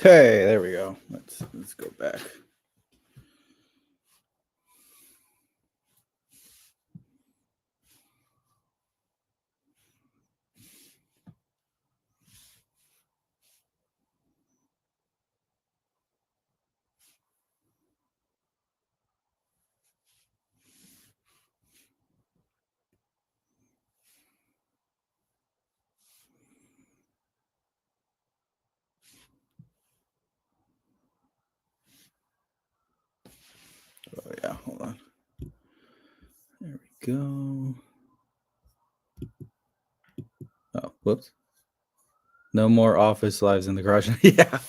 Hey, there we go. Let's go back. Oh yeah, hold on. There we go. Oh, whoops. No more office lives in the garage. Yeah.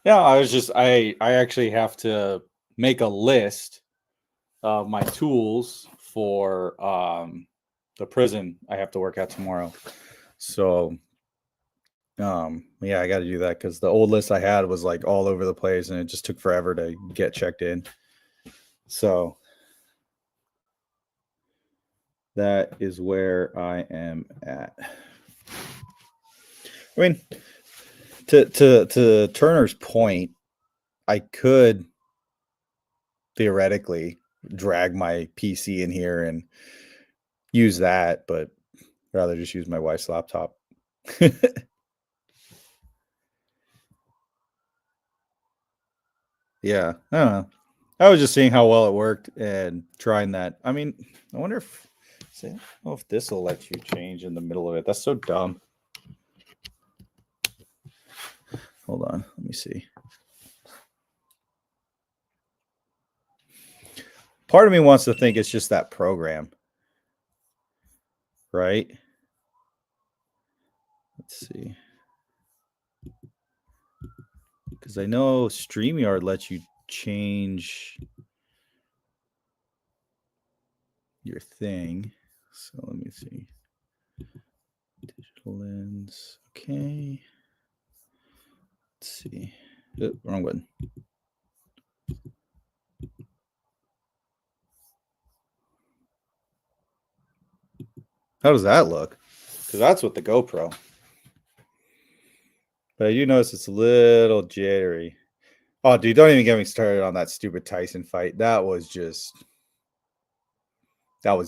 Yeah, I actually have to make a list of my tools for the prison I have to work at tomorrow. So yeah, I got to do that cuz the old list I had was like all over the place and it just took forever to get checked in. So that is where I am at. I mean, to Turner's point, I could theoretically drag my PC in here and use that, but rather just use my wife's laptop. Yeah, I don't know. I was just seeing how well it worked and trying that. I mean, I wonder if I don't know if this will let you change in the middle of it. That's so dumb. Hold on, let me see. Part of me wants to think it's just that program, right? Let's see. Because I know StreamYard lets you change your thing. So let me see. Digital lens. Okay. Let's see. Oh, wrong button. How does that look? Because that's with the GoPro. But I do notice it's a little jittery. Oh, dude, don't even get me started on that stupid Tyson fight. That was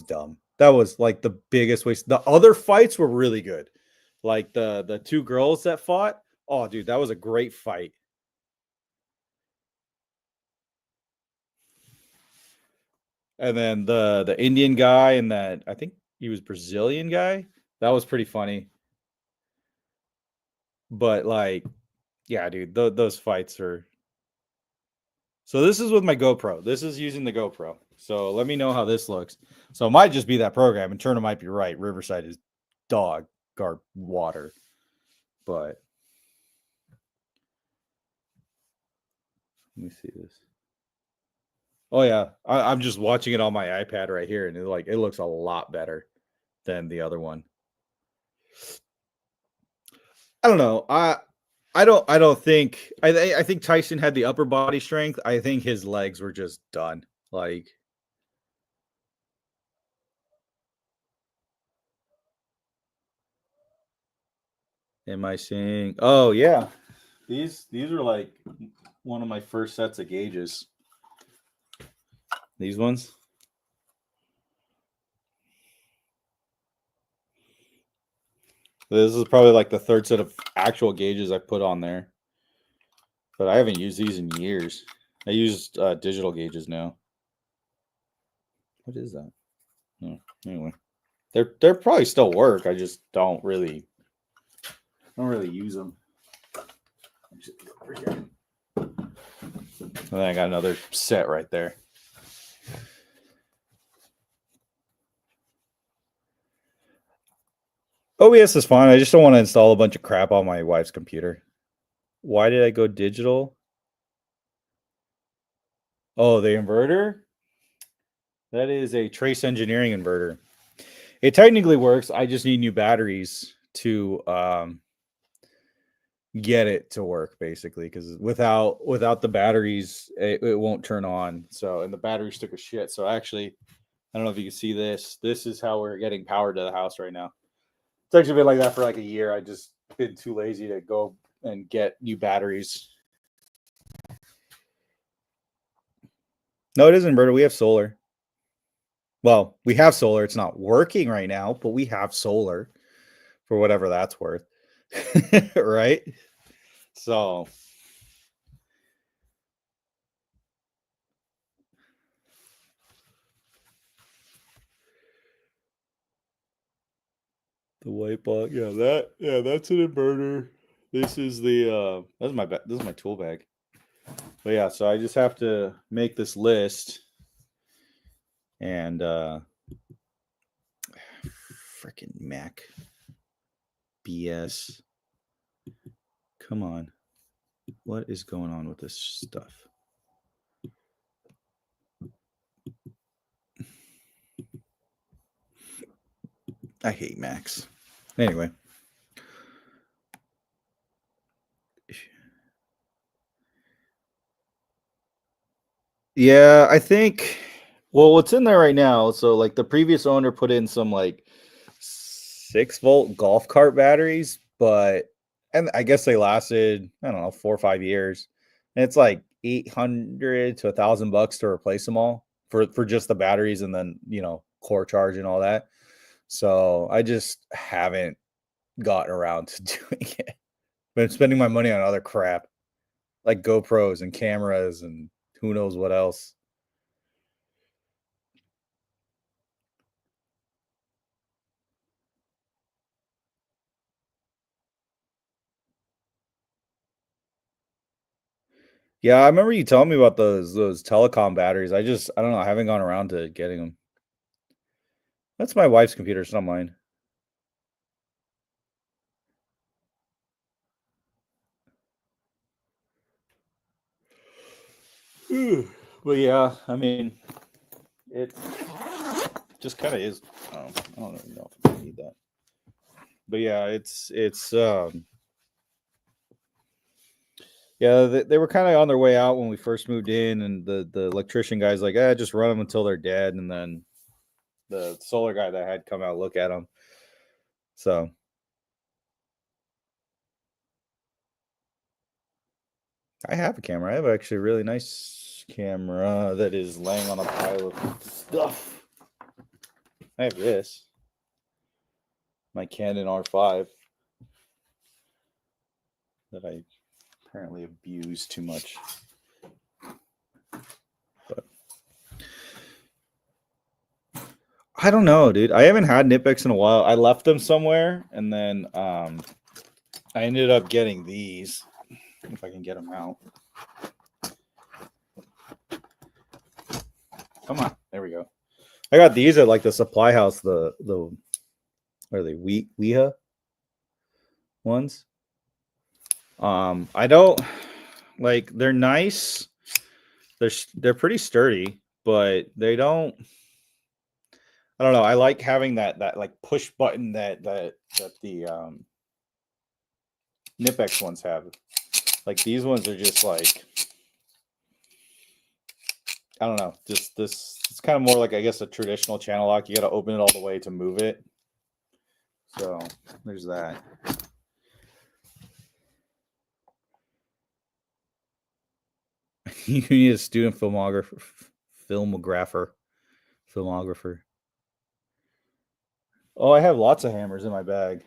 dumb. That was like the biggest waste. The other fights were really good. Like the two girls that fought. Oh, dude, that was a great fight. And then the Indian guy and that I think he was Brazilian guy. That was pretty funny. But like, yeah, dude, those fights are. So this is with my GoPro. This is using the GoPro. So let me know how this looks. So it might just be that program, and Turner might be right. Riverside is dog guard water, but let me see this. Oh yeah, I'm just watching it on my iPad right here, and it looks a lot better than the other one. I don't know. I don't think I think Tyson had the upper body strength. I think his legs were just done. Like, am I seeing? Oh yeah, these are like one of my first sets of gauges. These ones. This is probably like the third set of actual gauges I put on there, but I haven't used these in years. I used digital gauges now. What is that? Oh, anyway, they're probably still work. I just don't really use them. And then I got another set right there. OBS is fine. I just don't want to install a bunch of crap on my wife's computer. Why did I go digital? Oh, the inverter? That is a Trace Engineering inverter. It technically works. I just need new batteries to get it to work, basically, because without the batteries, it won't turn on. So, and the batteries took a shit. So actually, I don't know if you can see this. This is how we're getting power to the house right now. It's actually been like that for like a year. I just been too lazy to go and get new batteries. No, it is inverter. We have solar. Well, we have solar. It's not working right now, but we have solar for whatever that's worth. Right? So the white box, that's an inverter. This is the this is my tool bag. But yeah, so I just have to make this list and freaking Mac BS. Come on. What is going on with this stuff? I hate Macs. Anyway. Yeah, I think well what's in there right now, so like the previous owner put in some like 6-volt golf cart batteries, but and I guess they lasted, I don't know, 4 or 5 years. And it's like 800 to $1,000 to replace them all for just the batteries and then, core charge and all that. So I just haven't gotten around to doing it. Been spending my money on other crap like GoPros and cameras and who knows what else. Yeah, I remember you telling me about those telecom batteries. I don't know, I haven't gone around to getting them. That's my wife's computer, it's not mine. But yeah, I mean, it just kind of is. I don't even know if I need that. But yeah, it's yeah, they were kind of on their way out when we first moved in, and the electrician guy's like, just run them until they're dead, and then the solar guy that had come out look at them. So I have a camera. I have actually a really nice camera that is laying on a pile of stuff. I have this, my Canon R5 that I apparently abuse too much. But I don't know, dude. I haven't had Nitpicks in a while. I left them somewhere, and then I ended up getting these. If I can get them out. Come on, there we go. I got these at like the supply house. The are they Weha ones? I don't like. They're nice. They're pretty sturdy, but they don't. I don't know. I like having that like push button that the Knipex ones have. Like these ones are just like, I don't know. Just this. It's kind of more like, I guess, a traditional channel lock. You got to open it all the way to move it. So there's that. You need a student filmographer. Oh, I have lots of hammers in my bag.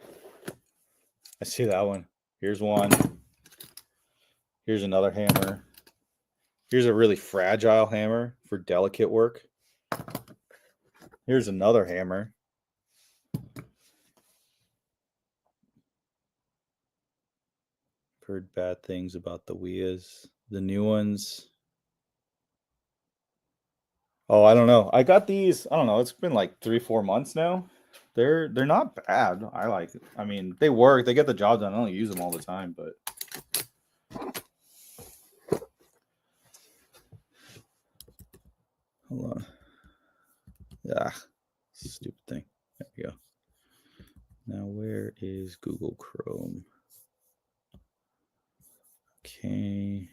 I see that one. Here's one. Here's another hammer. Here's a really fragile hammer for delicate work. Here's another hammer. Heard bad things about the Wias. The new ones. Oh, I don't know. I got these. I don't know. It's been like 3-4 months now. They're not bad. I like it. I mean, they work. They get the job done. I don't use them all the time, but hold on. Yeah, stupid thing. There we go. Now, where is Google Chrome? Okay.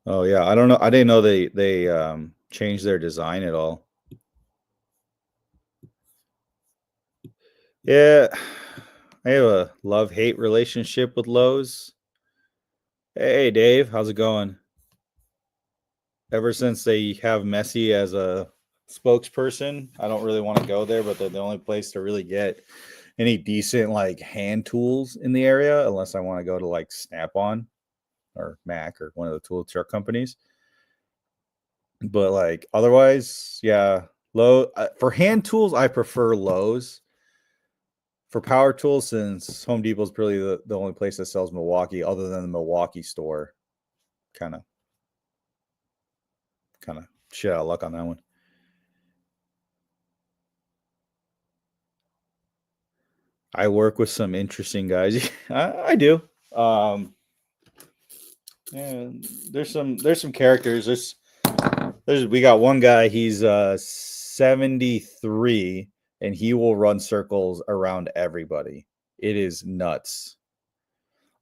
Oh yeah, I don't know. I didn't know they changed their design at all. Yeah, I have a love-hate relationship with Lowe's. Hey, Dave, how's it going? Ever since they have Messi as a spokesperson, I don't really want to go there, but they're the only place to really get any decent like hand tools in the area, unless I want to go to like Snap-on or Mac or one of the tool truck companies. But like otherwise, yeah, for hand tools, I prefer Lowe's. For power tools, since Home Depot is really the only place that sells Milwaukee, other than the Milwaukee store, kind of shit out of luck on that one. I work with some interesting guys. I do. Yeah, there's some characters. We got one guy. He's 73, and he will run circles around everybody. It is nuts.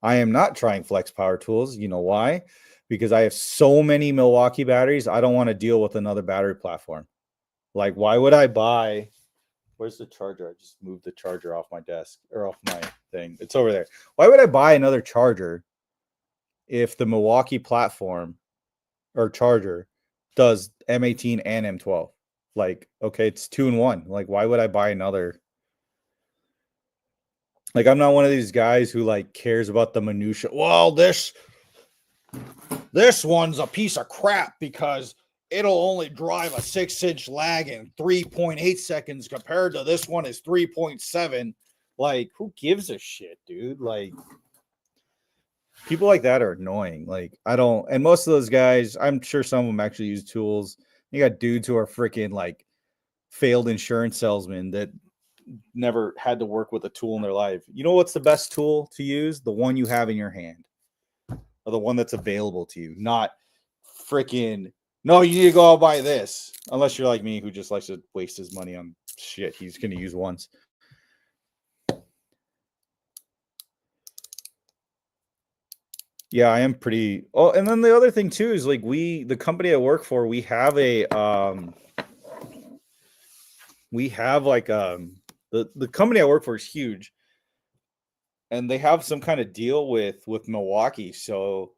I am not trying Flex Power Tools. You know why? Because I have so many Milwaukee batteries. I don't want to deal with another battery platform. Like, why would I buy? Where's the charger? I just moved the charger off my desk or off my thing. It's over there. Why would I buy another charger if the Milwaukee platform or charger does M18 and M12? Like, okay, it's 2-in-1. Like, why would I buy another? Like, I'm not one of these guys who like cares about the minutia. Well, this one's a piece of crap because it'll only drive a 6-inch lag in 3.8 seconds compared to this one is 3.7. Like, who gives a shit, dude? Like, people like that are annoying. Like, I don't, and most of those guys, I'm sure some of them actually use tools. You got dudes who are freaking like failed insurance salesmen that never had to work with a tool in their life. You know what's the best tool to use? The one you have in your hand, or the one that's available to you, not freaking, no, you need to go out buy this. Unless you're like me, who just likes to waste his money on shit he's going to use once. Yeah, I am pretty. Oh, and then the other thing too is like the company I work for, we have a the company I work for is huge, and they have some kind of deal with Milwaukee, so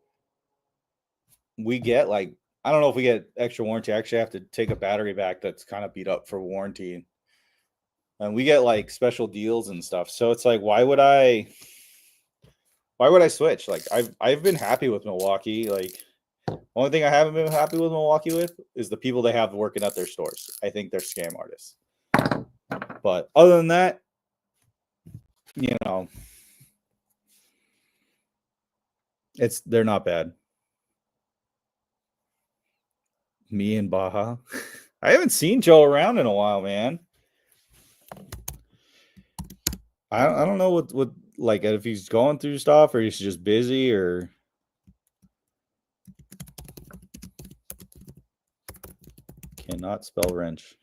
we get like, I don't know if we get extra warranty. I actually have to take a battery back that's kind of beat up for warranty, and we get like special deals and stuff. So it's like, why would I switch? Like, I've been happy with Milwaukee. Like, only thing I haven't been happy with Milwaukee with is the people they have working at their stores. I think they're scam artists. But other than that, you know, they're not bad. Me and Baja. I haven't seen Joe around in a while, man. I don't know what like if he's going through stuff or he's just busy or cannot spell wrench.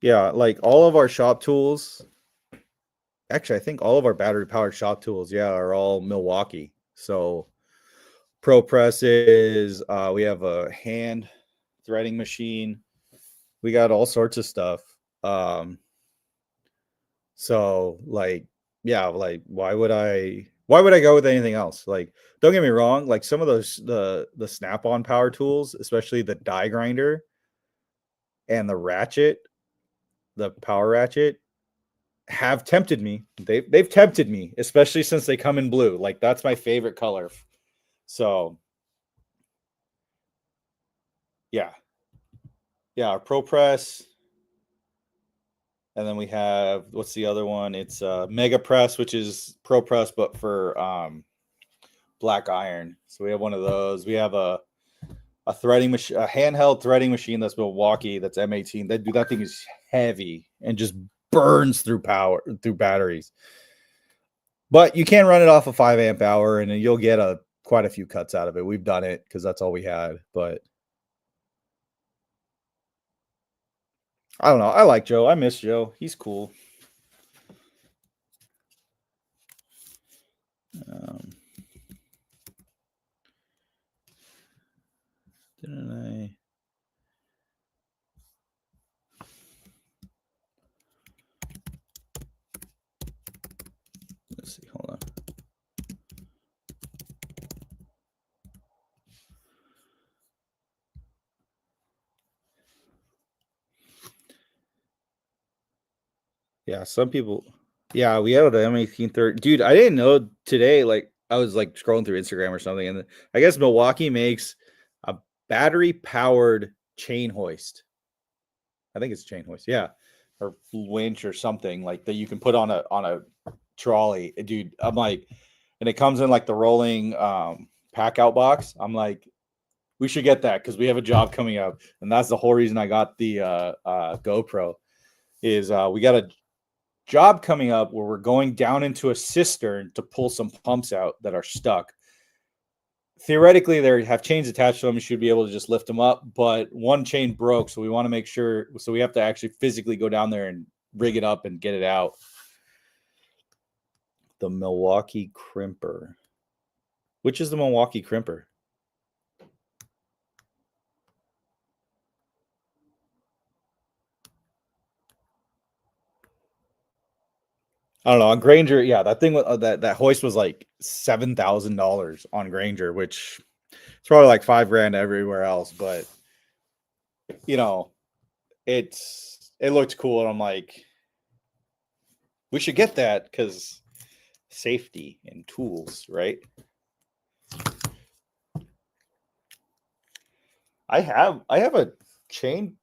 Yeah, like all of our shop tools. Actually, I think all of our battery powered shop tools, yeah, are all Milwaukee. So Pro presses, we have a hand threading machine. We got all sorts of stuff. So like, yeah, like why would I go with anything else? Like, don't get me wrong, like some of those the Snap-on power tools, especially the die grinder and the ratchet, the power ratchet, have tempted me. They've tempted me, especially since they come in blue. Like, that's my favorite color. So yeah. Yeah, our Pro Press. And then we have, what's the other one? It's Mega Press, which is Pro Press, but for black iron. So we have one of those. We have a threading machine, a handheld threading machine that's Milwaukee, that's M18. That thing is heavy and just burns through batteries. But you can run it off a 5 amp hour, and you'll get quite a few cuts out of it. We've done it because that's all we had. But I don't know. I like Joe. I miss Joe. He's cool. Let's see. Hold on. Yeah, some people. Yeah, we had an M1830. Dude, I didn't know today. Like, I was like scrolling through Instagram or something, and I guess Milwaukee makes a battery powered chain hoist. I think it's chain hoist, yeah, or winch or something like that you can put on a trolley, dude. I'm like, and it comes in like the rolling pack out box. I'm like, we should get that because we have a job coming up, and that's the whole reason I got the GoPro. Is we got a job coming up where we're going down into a cistern to pull some pumps out that are stuck. Theoretically, they have chains attached to them. You should be able to just lift them up, but one chain broke, so we want to make sure. So we have to actually physically go down there and rig it up and get it out. The Milwaukee Crimper. Which is the Milwaukee Crimper? I don't know. On Grainger, yeah, that thing that hoist was like $7,000 on Grainger, which it's probably like $5,000 everywhere else. But you know, it looked cool, and I'm like, we should get that because safety and tools, right? I have a chain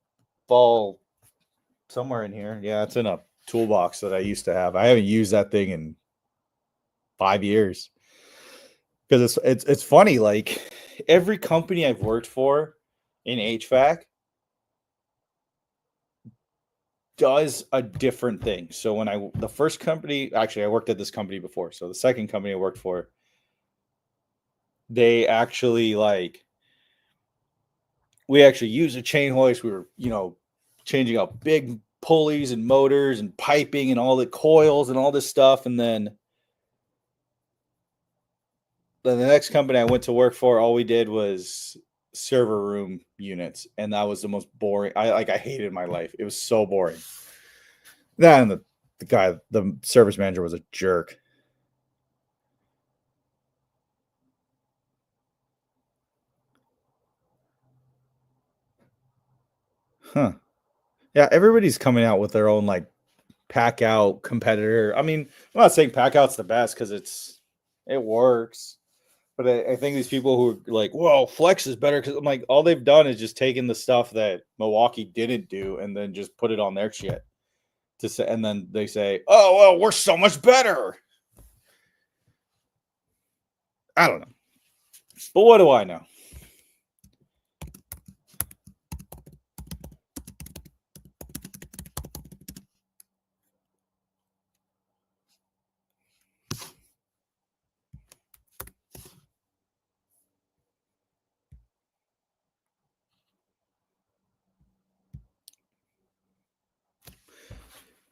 ball somewhere in here. Yeah, it's in a toolbox that I used to have. I haven't used that thing in 5 years because it's funny. Like every company I've worked for in HVAC does a different thing. So when the first company, actually I worked at this company before. So the second company I worked for, they actually we actually used a chain hoist. We were, changing out big pulleys and motors and piping and all the coils and all this stuff. And then the next company I went to work for, all we did was server room units, and that was the most boring. I hated my life. It was so boring. That and the service manager was a jerk. Huh. Yeah, everybody's coming out with their own like pack out competitor. I mean, I'm not saying pack out's the best because it works. But I think these people who are like, "Whoa, Flex is better," because I'm like, all they've done is just taken the stuff that Milwaukee didn't do and then just put it on their shit to say, and then they say, "Oh, well, we're so much better." I don't know, but what do I know?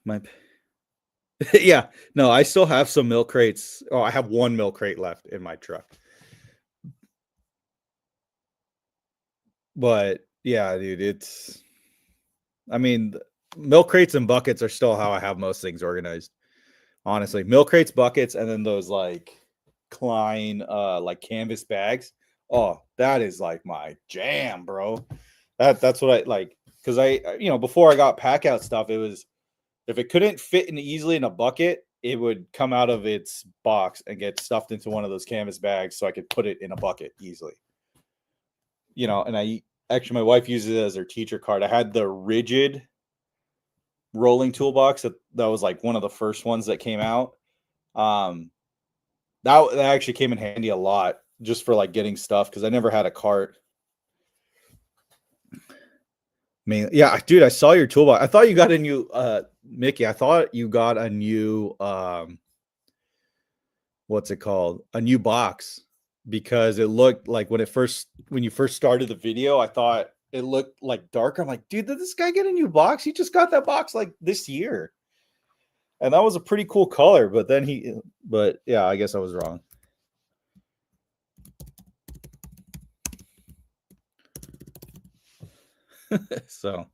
My yeah, no, I still have some milk crates. Oh, I have one milk crate left in my truck. But yeah, dude, I mean, milk crates and buckets are still how I have most things organized. Honestly, milk crates, buckets, and then those like Klein like canvas bags. Oh, that is like my jam, bro. That's what I like because before I got pack out stuff, it was if it couldn't fit in easily in a bucket, it would come out of its box and get stuffed into one of those canvas bags so I could put it in a bucket easily. And my wife uses it as her teacher card. I had the rigid rolling toolbox that was like one of the first ones that came out. Um, that actually came in handy a lot just for like getting stuff because I never had a cart. Yeah, dude, I saw your toolbox. I thought you got a new Mickey. I thought you got a new what's it called? A new box because it looked like when you first started the video, I thought it looked like darker. I'm like, dude, did this guy get a new box? He just got that box like this year. And that was a pretty cool color, but yeah, I guess I was wrong. So,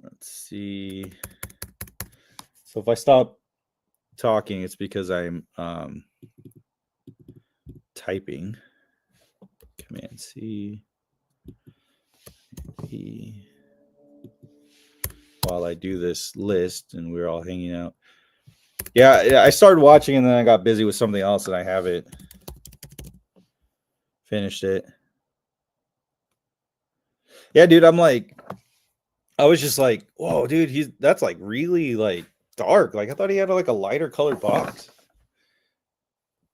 let's see. So if I stop talking, it's because I'm typing. Command C E while I do this list, and we're all hanging out. Yeah, I started watching and then I got busy with something else and I haven't finished it. Yeah, dude, I was just like, whoa, dude, that's like really like dark. Like I thought he had like a lighter colored box.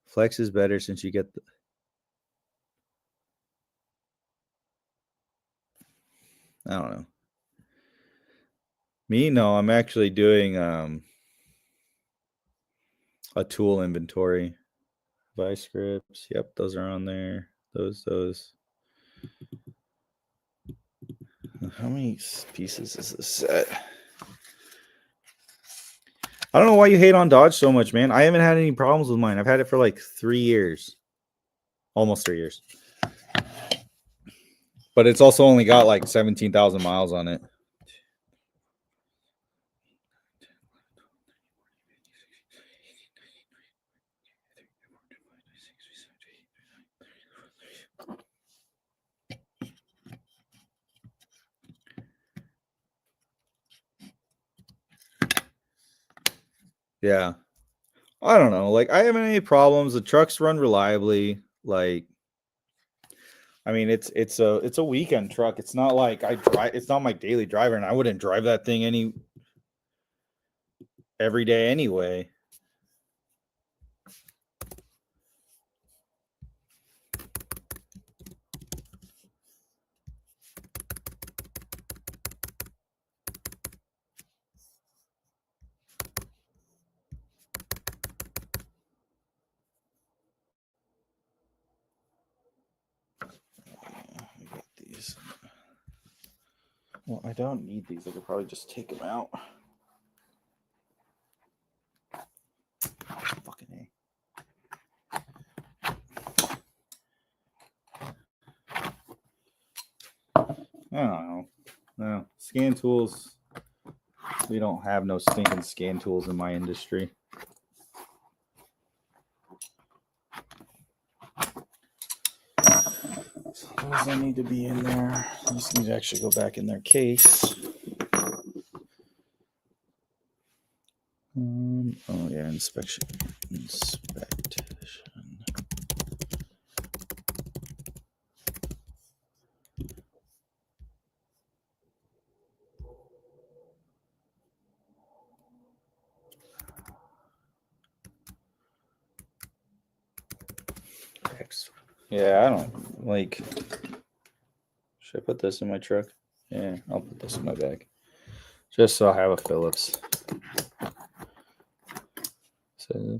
Flex is better since you get I don't know. Me, no, I'm actually doing a tool inventory. Buy scripts. Yep, those are on there. Those. How many pieces is this set? I don't know why you hate on Dodge so much, man. I haven't had any problems with mine. I've had it for like 3 years. Almost 3 years. But it's also only got like 17,000 miles on it. Yeah. I don't know. Like I haven't any problems. The trucks run reliably. Like I mean, it's a weekend truck. It's not like I drive. It's not my daily driver, and I wouldn't drive that thing every day anyway. I got these. Well, I don't need these. I could probably just take them out. Fucking A. I don't know. No scan tools. We don't have no stinking scan tools in my industry. So those don't need to be in there. These need to actually go back in their case. Oh yeah, inspection. Yeah, I don't like. Should I put this in my truck? Yeah, I'll put this in my bag. Just so I have a Phillips. So,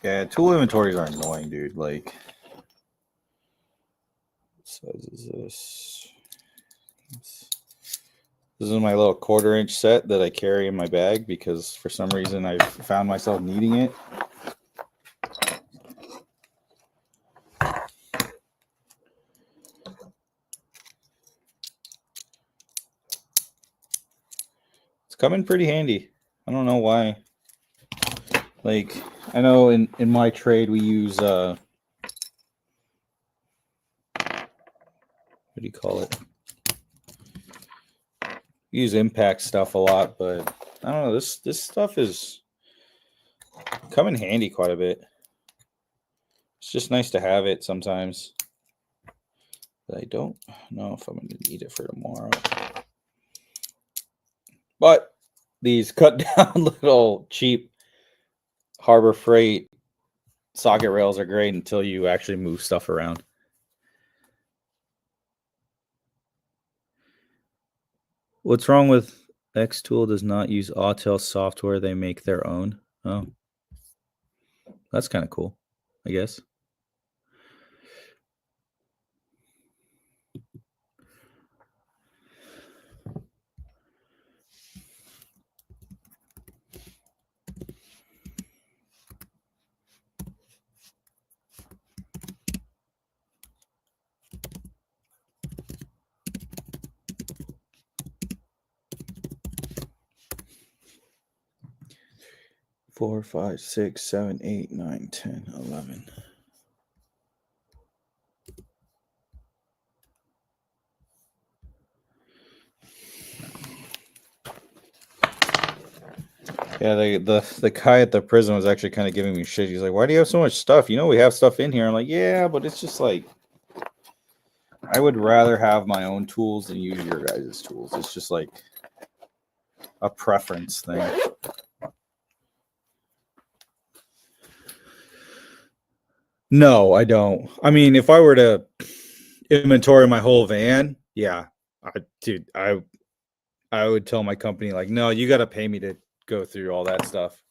yeah, tool inventories are annoying, dude. Like, what size is this? This is my little 1/4-inch set that I carry in my bag because for some reason I found myself needing it. It's coming pretty handy. I don't know why. Like, I know in my trade we use what do you call it? We use impact stuff a lot, but I don't know. This stuff is come in handy quite a bit. It's just nice to have it sometimes. But I don't know if I'm going to need it for tomorrow. But these cut down little cheap Harbor Freight socket rails are great until you actually move stuff around. What's wrong with Xtool does not use Autel software. They make their own. Oh. That's kind of cool, I guess. Four, 5, 6, 7, 8, 9, 10, 11. Yeah, the guy at the prison was actually kind of giving me shit. He's like, "Why do you have so much stuff? You know we have stuff in here." I'm like, "Yeah, but it's just like I would rather have my own tools than use your guys' tools. It's just like a preference thing." No, I don't. I mean, if I were to inventory my whole van, yeah, I would tell my company like, "No, you got to pay me to go through all that stuff."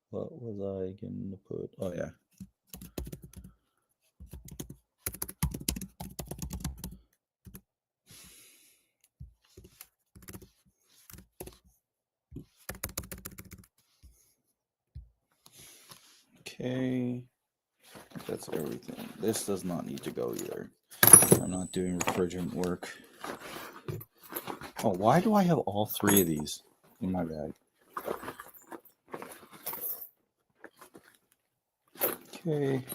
What was I going to put? Oh, yeah. Okay. That's everything. This does not need to go either. I'm not doing refrigerant work. Oh, why do I have all three of these in my bag? Okay.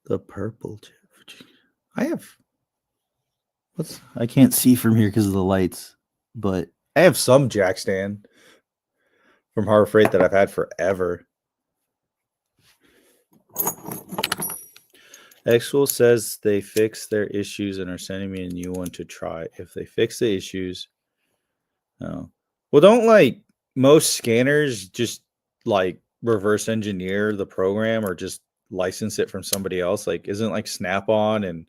The purple chip. I have. I can't see from here because of the lights, but I have some jack stand from Harbor Freight that I've had forever. Xtool says they fixed their issues and are sending me a new one to try. If they fix the issues, no. Well, don't like most scanners just like reverse engineer the program or just license it from somebody else? Like, isn't like Snap-on and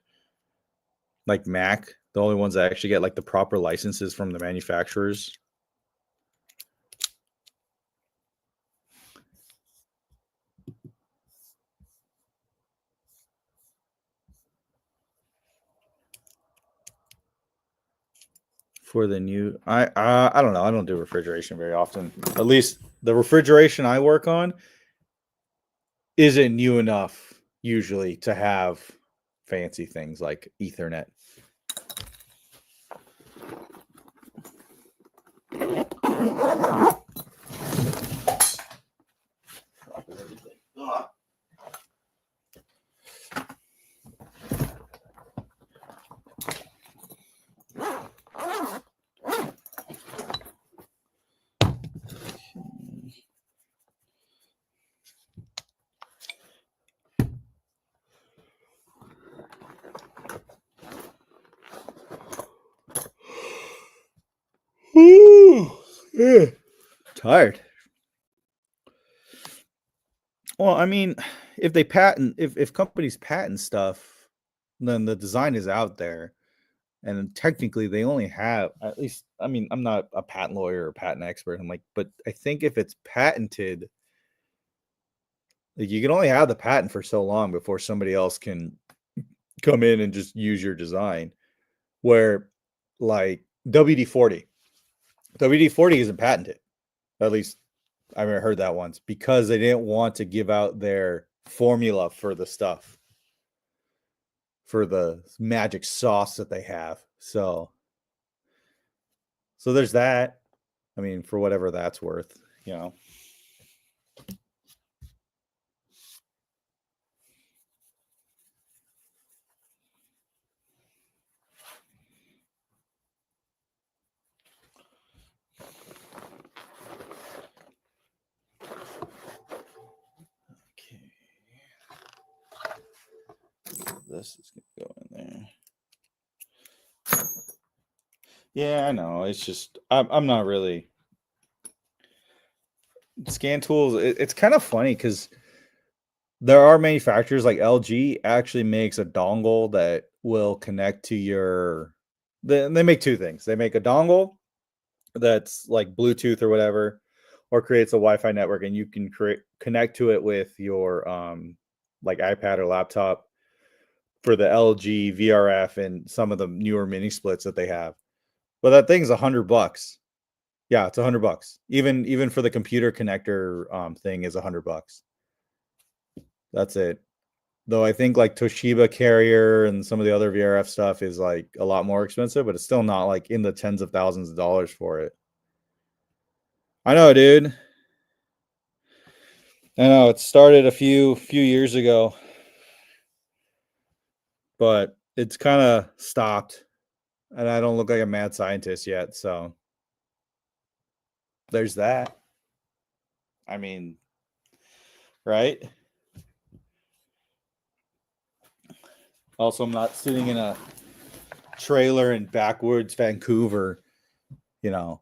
like Mac the only ones that actually get like the proper licenses from the manufacturers? For the new, I don't know. I don't do refrigeration very often. At least the refrigeration I work on isn't new enough usually to have fancy things like Ethernet. Tired. Well, I mean, if companies patent stuff, then the design is out there. And technically they only have, at least, I mean, I'm not a patent lawyer or patent expert. I'm like, but I think if it's patented, like you can only have the patent for so long before somebody else can come in and just use your design. Where like WD-40 isn't patented. At least I heard that once, because they didn't want to give out their formula for the stuff, for the magic sauce that they have. So there's that. I mean, for whatever that's worth, you know. Okay. This is going to go in there. Yeah, I know. It's just I'm not really scan tools. It's kind of funny because there are manufacturers like LG actually makes a dongle that will connect to your. They make two things. They make a dongle that's like Bluetooth or whatever, or creates a Wi-Fi network, and you can connect to it with your like iPad or laptop for the LG VRF and some of the newer mini splits that they have. But that thing's $100. Yeah, it's $100. Even for the computer connector thing is $100. That's it. Though I think like Toshiba Carrier and some of the other VRF stuff is like a lot more expensive, but it's still not like in the tens of thousands of dollars for it. I know, dude. I know it started a few years ago, but it's kind of stopped, and I don't look like a mad scientist yet. So there's that. I mean, right? Also, I'm not sitting in a trailer in backwoods Vancouver. You know,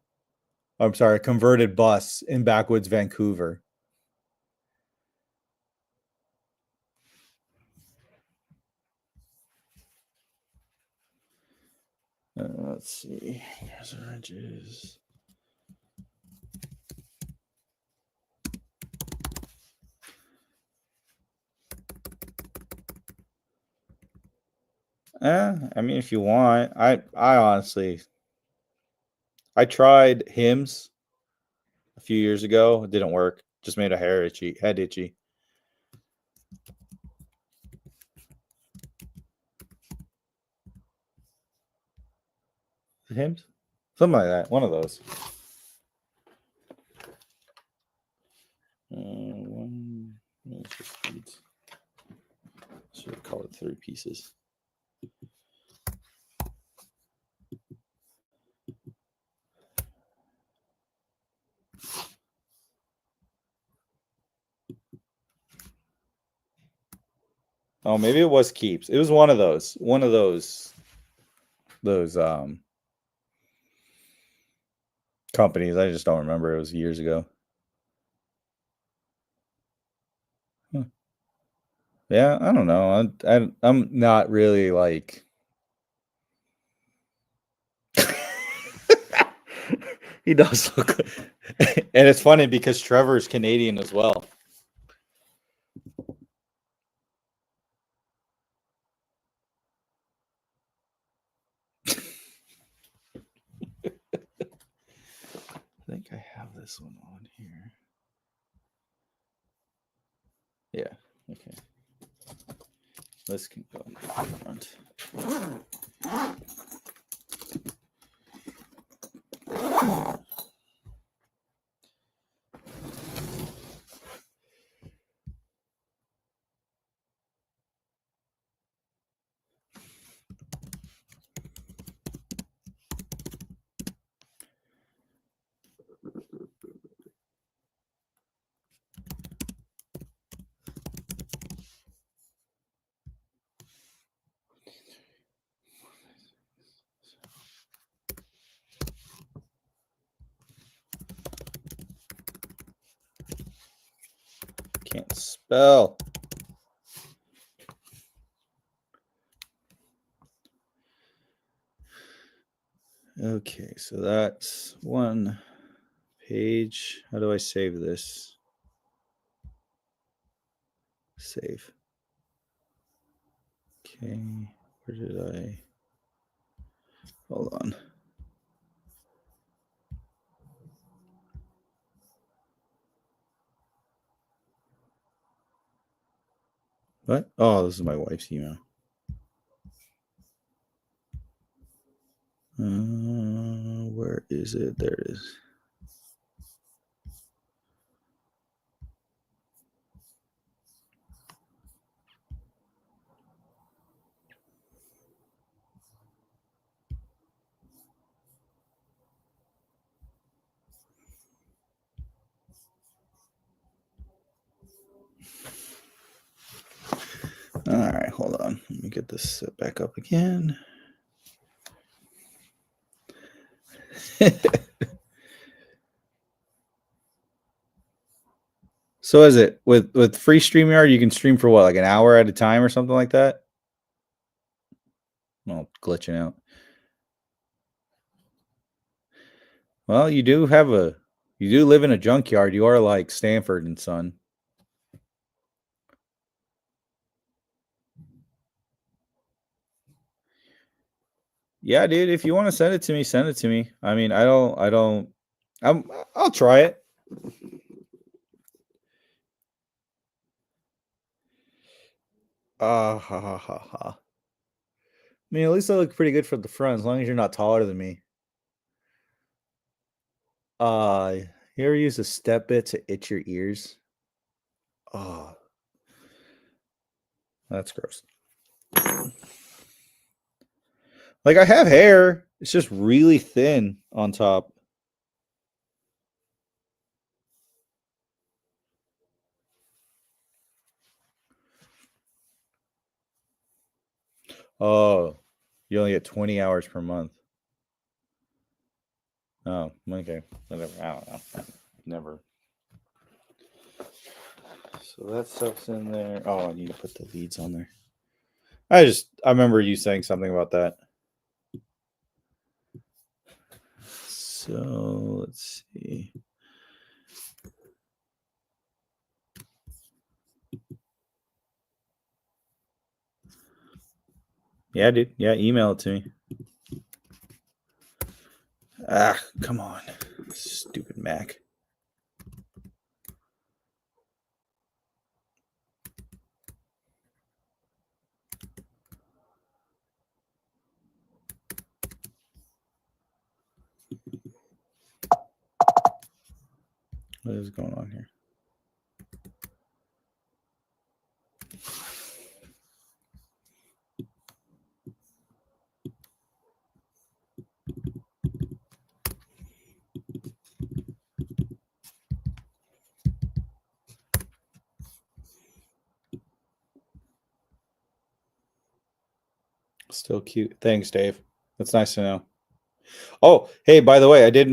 I'm sorry, a converted bus in backwoods Vancouver. Let's see. Here's oranges. I mean, if you want, I honestly, I tried Hims a few years ago. It didn't work. Just made a head itchy. Hims, something like that. One of those. One. Should have called it 3 pieces. Oh, maybe it was Keeps. It was one of those. One of those companies. I just don't remember. It was years ago. Huh. Yeah, I don't know. I'm not really like. He does look, and it's funny because Trevor's Canadian as well. I think I have this one on here. Yeah. Okay. This can go in the front. Can't spell. Okay, so that's one page. How do I save this? Save. Okay, where did I? Hold on. What? Oh, this is my wife's email. Where is it? There it is. All right, hold on. Let me get this set back up again. So is it with free StreamYard, you can stream for what, like an hour at a time or something like that? Well, glitching out. Well, you do live in a junkyard. You are like Stanford and Son. Yeah, dude, if you want to send it to me, send it to me. I mean, I'll try it. Ha ha ha ha. I mean, at least I look pretty good from the front, as long as you're not taller than me. You ever use a step bit to itch your ears? Oh, that's gross. Like, I have hair, it's just really thin on top. Oh, you only get 20 hours per month. Oh, okay. Whatever. I don't know. Never. So that stuff's in there. Oh, I need to put the leads on there. I remember you saying something about that. So let's see. Yeah, dude. Yeah, email it to me. Ah, come on. Stupid Mac. What is going on here? Still cute. Thanks, Dave. That's nice to know. Oh, hey, by the way, I did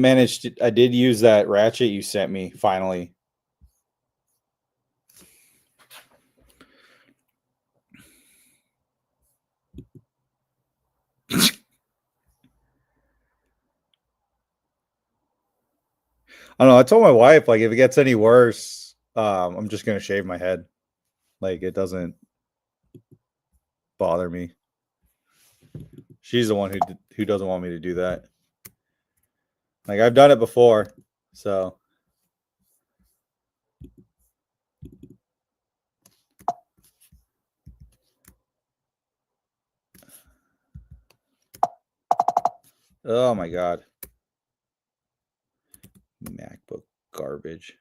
use that ratchet you sent me finally. I don't know. I told my wife, like, if it gets any worse, I'm just gonna shave my head. Like, it doesn't bother me. She's the one who doesn't want me to do that. Like, I've done it before, so. Oh my god. MacBook garbage.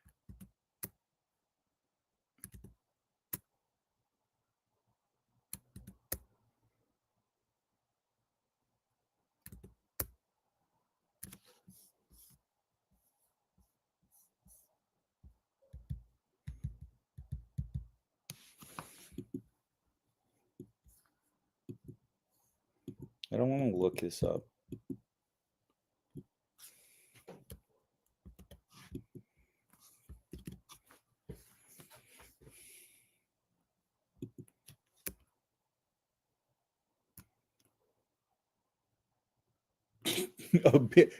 I don't want to look this up.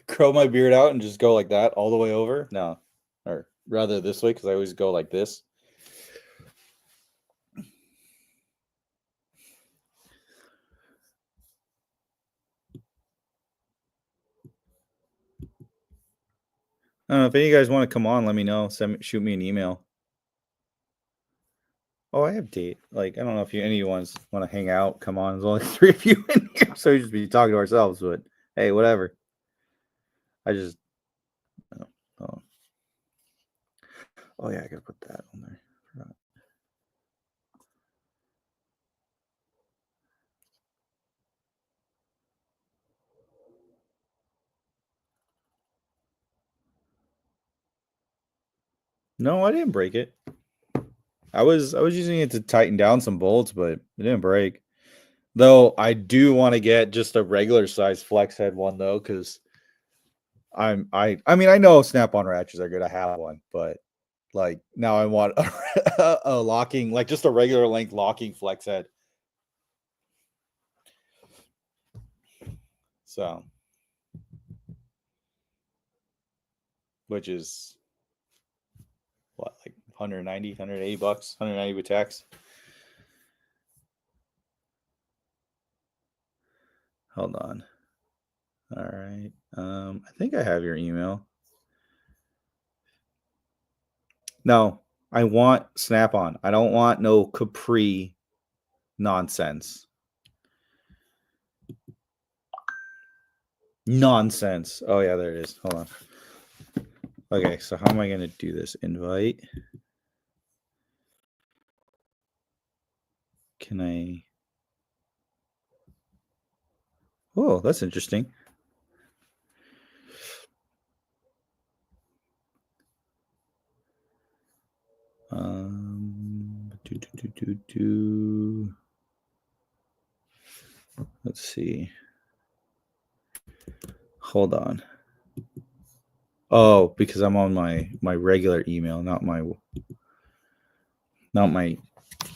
Curl my beard out and just go like that all the way over? No. Or rather this way, because I always go like this. I don't know if any of you guys want to come on, let me know. Shoot me an email. Oh, I have date. Like, I don't know if any of you want to hang out, come on. There's only 3 of you in here, so we just be talking to ourselves, but hey, whatever. I just oh yeah, I gotta put that on there. No, I didn't break it. I was using it to tighten down some bolts, but it didn't break. Though I do want to get just a regular size flex head one though, because I mean, I know Snap-on ratchets are good. I have one, but like now I want a locking, like just a regular length locking flex head. So, which is what, like 190, 180 bucks, 190 with tax. Hold on. All right. I think I have your email. No, I want Snap-on. I don't want no Capri nonsense. Nonsense. Oh yeah, there it is. Hold on. Okay, so how am I going to do this? Invite. Can I? Oh, that's interesting. Let's see. Hold on. Oh, because I'm on my regular email, not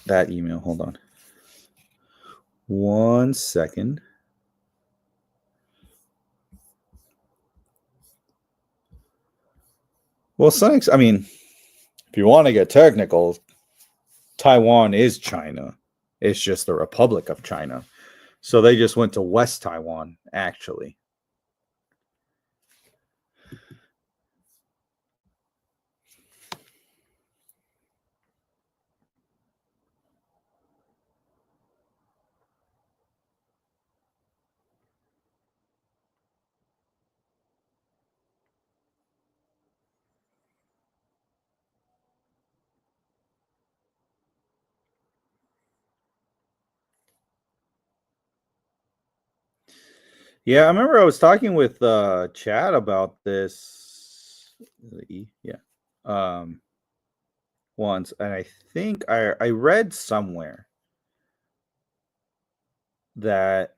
that email. Hold on. 1 second. Well, I mean, if you want to get technical, Taiwan is China. It's just the Republic of China. So they just went to West Taiwan, actually. Yeah, I remember I was talking with Chad about this. Yeah. Once, and I think I read somewhere that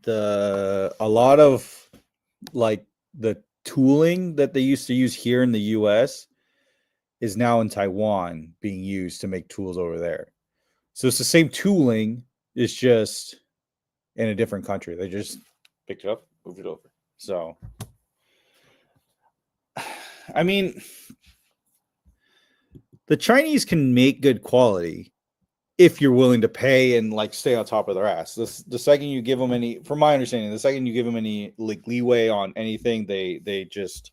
a lot of like the tooling that they used to use here in the US is now in Taiwan being used to make tools over there. So it's the same tooling, it's just in a different country. They just picked it up, moved it over. So I mean, the Chinese can make good quality if you're willing to pay and like stay on top of their ass. The second you give them any, from my understanding, the second you give them any like leeway on anything, they just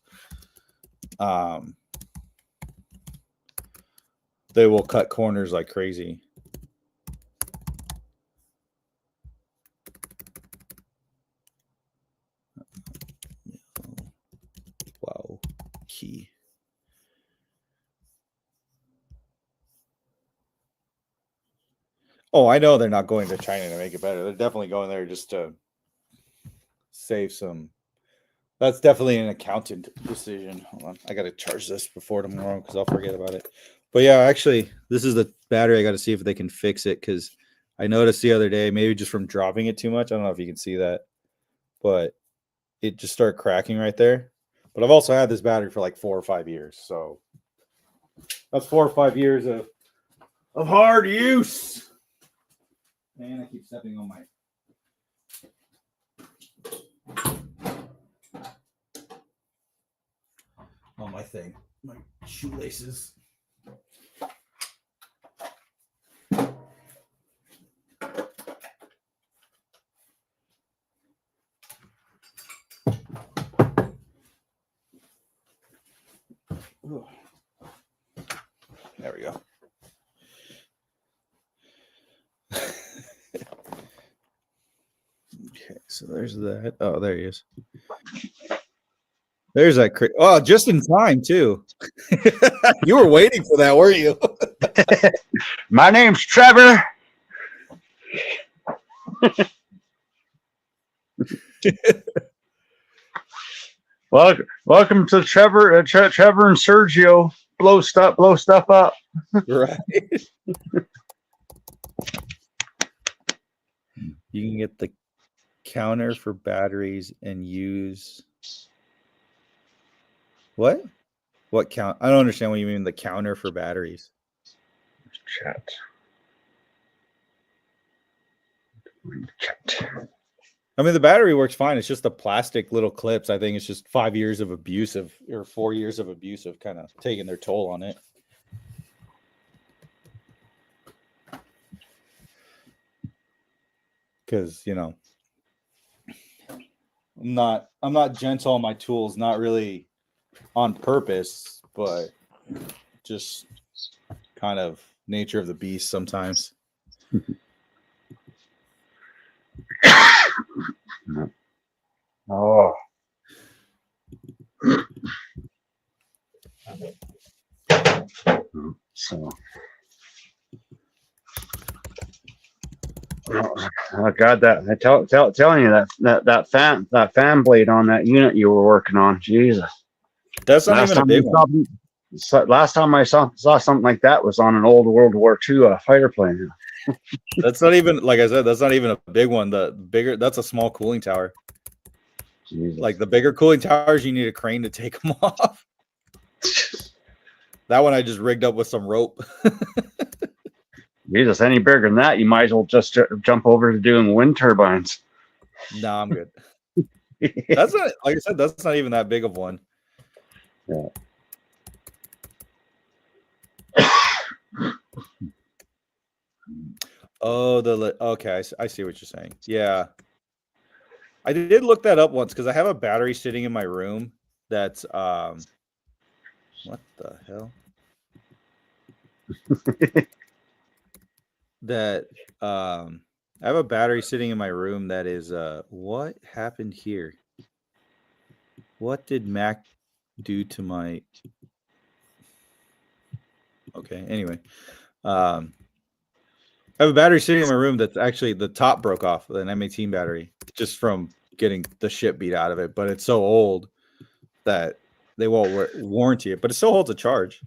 they will cut corners like crazy. Wow, key. Oh, I know they're not going to China to make it better. They're definitely going there just to save some. That's definitely an accountant decision. Hold on, I got to charge this before tomorrow because I'll forget about it. But yeah, actually, this is the battery. I got to see if they can fix it because I noticed the other day, maybe just from dropping it too much. I don't know if you can see that, but it just started cracking right there. But I've also had this battery for like 4 or 5 years, so that's 4 or 5 years of hard use. And I keep stepping on my thing, my shoelaces. Ooh. There we go. Okay, so there's that. Oh, there he is. There's that. Oh, just in time too. You were waiting for that, weren't you? My name's Trevor. Welcome to Trevor. Trevor and Sergio blow stuff up. Right. You can get the counter for batteries and use what? What count? I don't understand what you mean. The counter for batteries. Chat. I mean, the battery works fine. It's just the plastic little clips. I think it's just 5 years of abusive or 4 years of abusive kind of taking their toll on it. Because, you know, I'm not gentle on my tools, not really on purpose, but just kind of nature of the beast sometimes. Oh. So. Oh God, that telling you that fan blade on that unit you were working on, Jesus. That's not even a big one. Last time I saw something like that was on an old World War II fighter plane. That's not even, like I said, that's not even a big one. The bigger, that's a small cooling tower. Jesus. Like the bigger cooling towers, you need a crane to take them off. That one I just rigged up with some rope. Jesus, any bigger than that, you might as well just jump over to doing wind turbines. No, I'm good. That's not, like I said, that's not even that big of one. Yeah. Oh, okay, I see what you're saying. Yeah, I did look that up once because I have a battery sitting in my room that's what the hell? That I have a battery sitting in my room that is what happened here? What did Mac do to my Okay, anyway. I have a battery sitting in my room that's actually the top broke off, an M18 battery, just from getting the shit beat out of it. But it's so old that they won't warranty it, but it still holds a charge.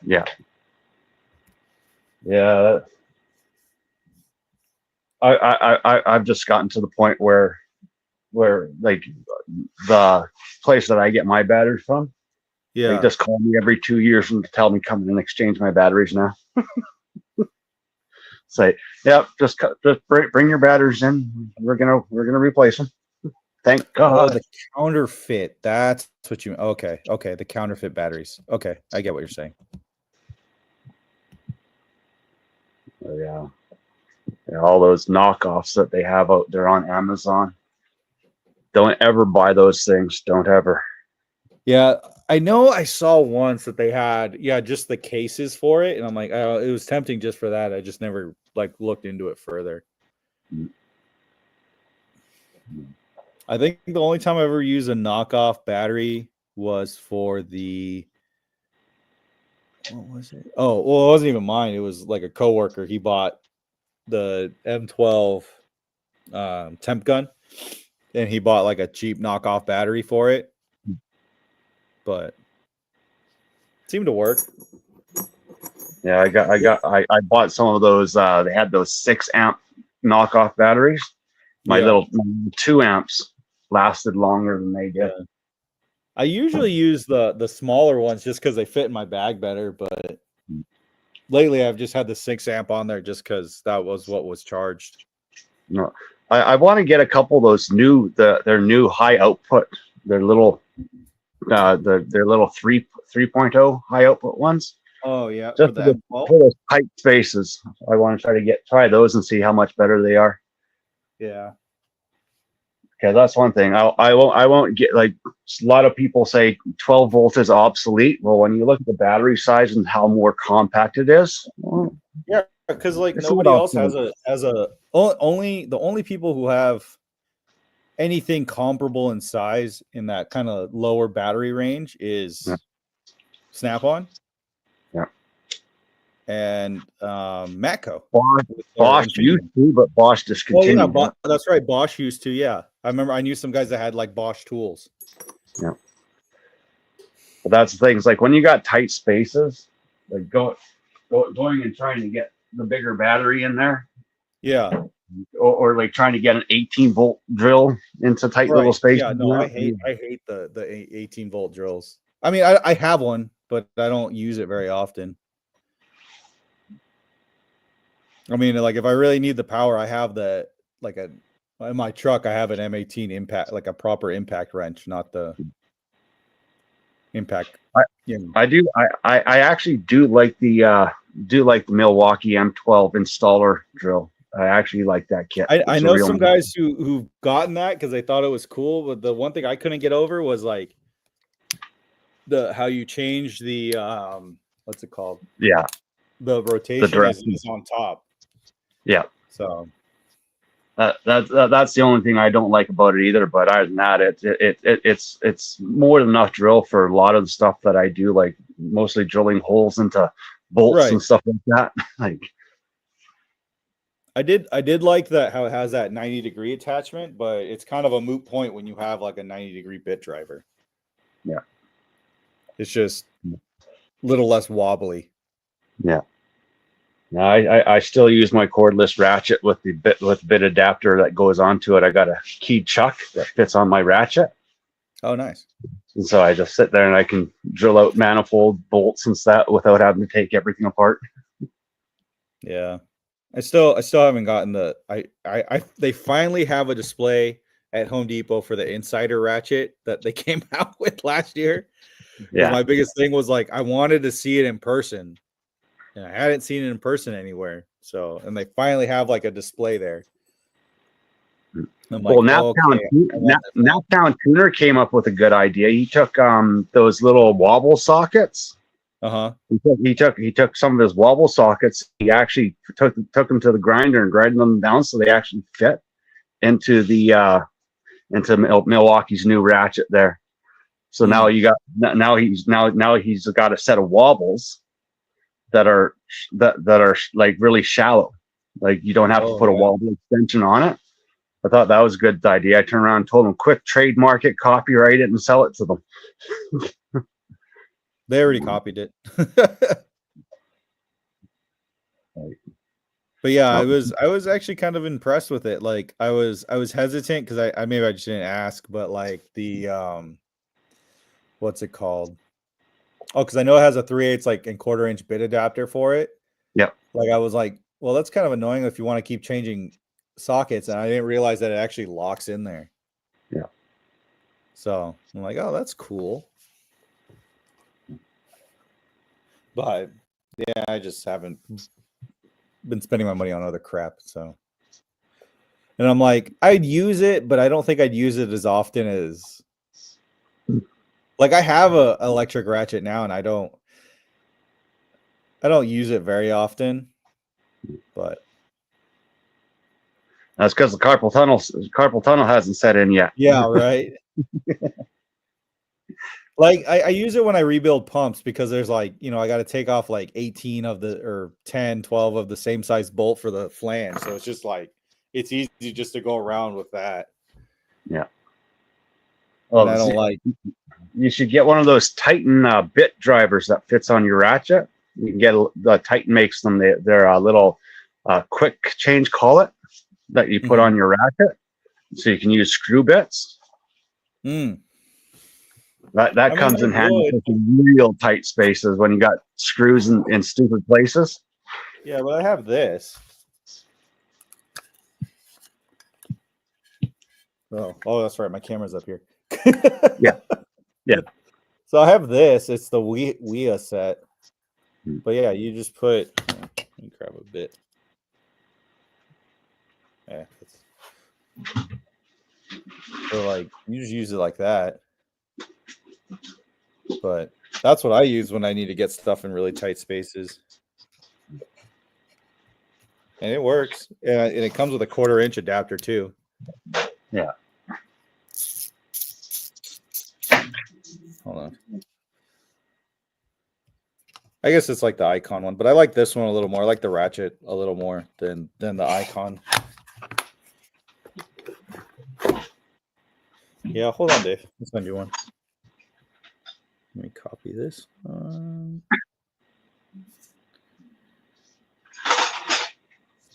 Yeah. Yeah. I've just gotten to the point where like the place that I get my batteries from, Yeah, they just call me every 2 years and tell me come and exchange my batteries now. Say, yep, just bring your batteries in. We're gonna replace them. Thank God. Oh, the counterfeit. That's what you. Okay, the counterfeit batteries. Okay, I get what you're saying. Oh, yeah, all those knockoffs that they have out there on Amazon. Don't ever buy those things. Don't ever. Yeah, I know I saw once that they had, just the cases for it. And I'm like, oh, it was tempting just for that. I just never looked into it further. I think the only time I ever used a knockoff battery was for the, what was it? Oh, well, it wasn't even mine. It was like a coworker. He bought the M12 temp gun and he bought like a cheap knockoff battery for it. But it seemed to work. Yeah, I bought some of those. They had those 6 amp knockoff batteries. My little 2 amps lasted longer than they did. Yeah. I usually use the smaller ones just because they fit in my bag better. But lately, I've just had the 6 amp on there just because that was what was charged. No, I want to get a couple of those their new high output, their little 3.0 high output ones. Oh yeah, just for those tight spaces. I want to try those and see how much better they are. Yeah. Okay, that's one thing. I won't get, like, a lot of people say 12 volt is obsolete. Well, when you look at the battery size and how more compact it is, well, yeah, because nobody else has the only people who have anything comparable in size in that kind of lower battery range is Snap-on. Yeah. And Matco. Bosch used to, but Bosch discontinued. Oh, yeah, that's right. Bosch used to, yeah. I remember I knew some guys that had Bosch tools. Yeah. But that's the thing. It's like when you got tight spaces, like going and trying to get the bigger battery in there. Yeah. or like trying to get an 18-volt drill into tight little Right. spaces. Yeah. No, I hate the 18-volt drills. I mean, I have one, but I don't use it very often. I mean, like if I really need the power, I have in my truck, I have an M18 impact, like a proper impact wrench, not the impact. I do. I actually do like the Milwaukee M12 installer drill. I actually like that kit. I know some guys who've gotten that because they thought it was cool, but the one thing I couldn't get over was like how you change the what's it called? Yeah, the rotation is on top. Yeah. So that's the only thing I don't like about it either. But other than that, it's more than enough drill for a lot of the stuff that I do, like mostly drilling holes into bolts and stuff like that. Like I did like that how it has that 90-degree attachment, but it's kind of a moot point when you have like a 90-degree bit driver. Yeah. It's just a little less wobbly. Yeah. No, I still use my cordless ratchet with the bit adapter that goes onto it. I got a keyed chuck that fits on my ratchet. Oh, nice. And so I just sit there and I can drill out manifold bolts and stuff without having to take everything apart. Yeah. I still haven't gotten they finally have a display at Home Depot for the Insider ratchet that they came out with last year. Yeah. My biggest thing was like I wanted to see it in person. And I hadn't seen it in person anywhere. So, and they finally have like a display there. Well, Naptown Tuner came up with a good idea. He took those little wobble sockets. He took some of his wobble sockets. He actually took them to the grinder and grinded them down so they actually fit into the into Milwaukee's new ratchet there. So now he's got a set of wobbles that are like really shallow. Like you don't have to put a wobble extension on it. I thought that was a good idea. I turned around and told them, quick, trademark it, copyright it, and sell it to them. They already copied it. But yeah, I was actually kind of impressed with it. Like I was hesitant because I maybe I just didn't ask, but like the what's it called? Oh, because I know it has a 3/8 like and 1/4-inch bit adapter for it. Yeah. Like I was like, well, that's kind of annoying if you want to keep changing sockets, and I didn't realize that it actually locks in there. Yeah. So I'm like, oh, that's cool. But yeah, I just haven't been spending my money on other crap. So, and I'm like, I'd use it, but I don't think I'd use it as often as. Like I have a electric ratchet now, and I don't use it very often, but that's because the carpal tunnel hasn't set in yet. Yeah, right. Like I use it when I rebuild pumps because there's like, I got to take off like 18 of or 10, 12 of the same size bolt for the flange. So it's just like, it's easy just to go around with that. Yeah. Well, I don't like. You should get one of those Titan bit drivers that fits on your ratchet. You can get the Titan makes them. They're a little quick change collet that you put on your ratchet, so you can use screw bits. That comes in handy for real tight spaces when you got screws in stupid places. Yeah, but I have this. Oh, that's right. My camera's up here. Yeah. So I have this. It's the WIA set. But yeah, you just put. Let me grab a bit. Yeah. So like you just use it like that. But that's what I use when I need to get stuff in really tight spaces. And it works. And it comes with a 1/4-inch adapter too. Yeah. Hold on. I guess it's like the Icon one, but I like this one a little more. I like the ratchet a little more than the Icon. Yeah, hold on, Dave. I'll send you one. Let me copy this.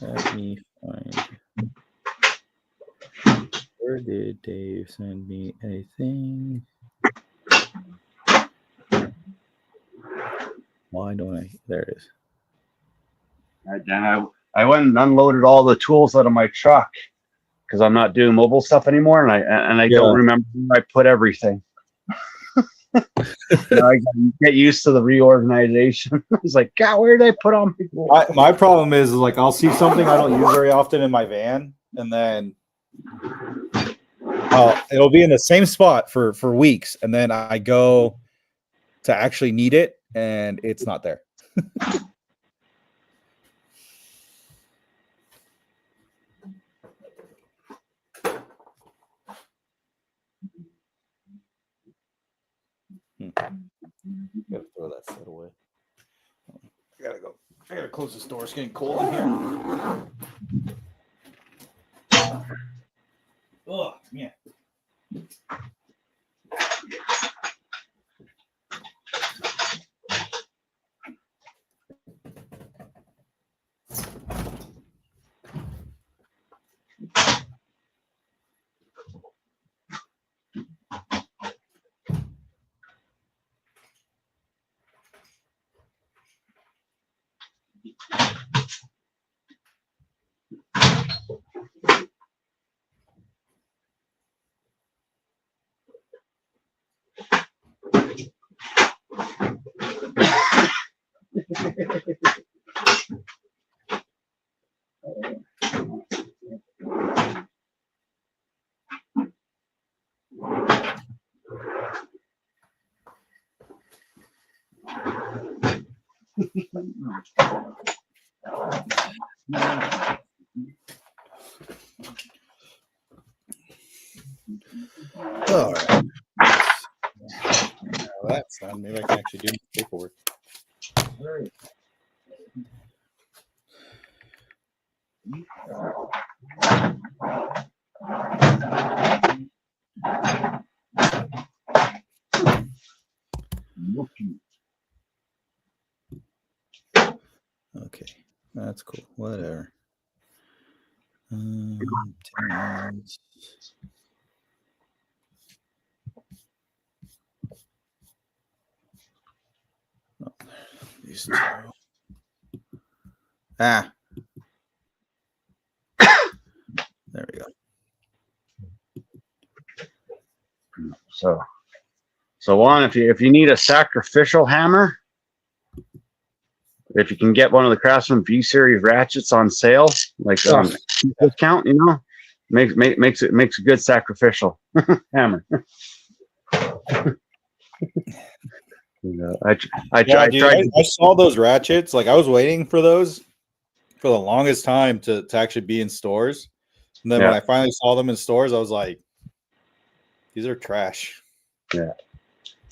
Let me find. Where did Dave send me a thing? Why don't I? There it is. I went and unloaded all the tools out of my truck because I'm not doing mobile stuff anymore, and I don't remember where I put everything. I get used to the reorganization. It's like, God, where did I put all my tools? My problem is like I'll see something I don't use very often in my van, and then it'll be in the same spot for weeks, and then I go to actually need it, and it's not there. Gotta throw that set away. I gotta go. I gotta close this door. It's getting cold in here. Oh, yeah. All right. Now that's done. Maybe I can actually do paperwork. Okay, that's cool. Whatever. 10 minutes. Oh, these two. Ah. There we go. So Juan, if you need a sacrificial hammer, if you can get one of the Craftsman V series ratchets on sale, like discount, makes a good sacrificial hammer. I saw those ratchets. Like I was waiting for those for the longest time to actually be in stores, and then when I finally saw them in stores, I was like, "These are trash." Yeah.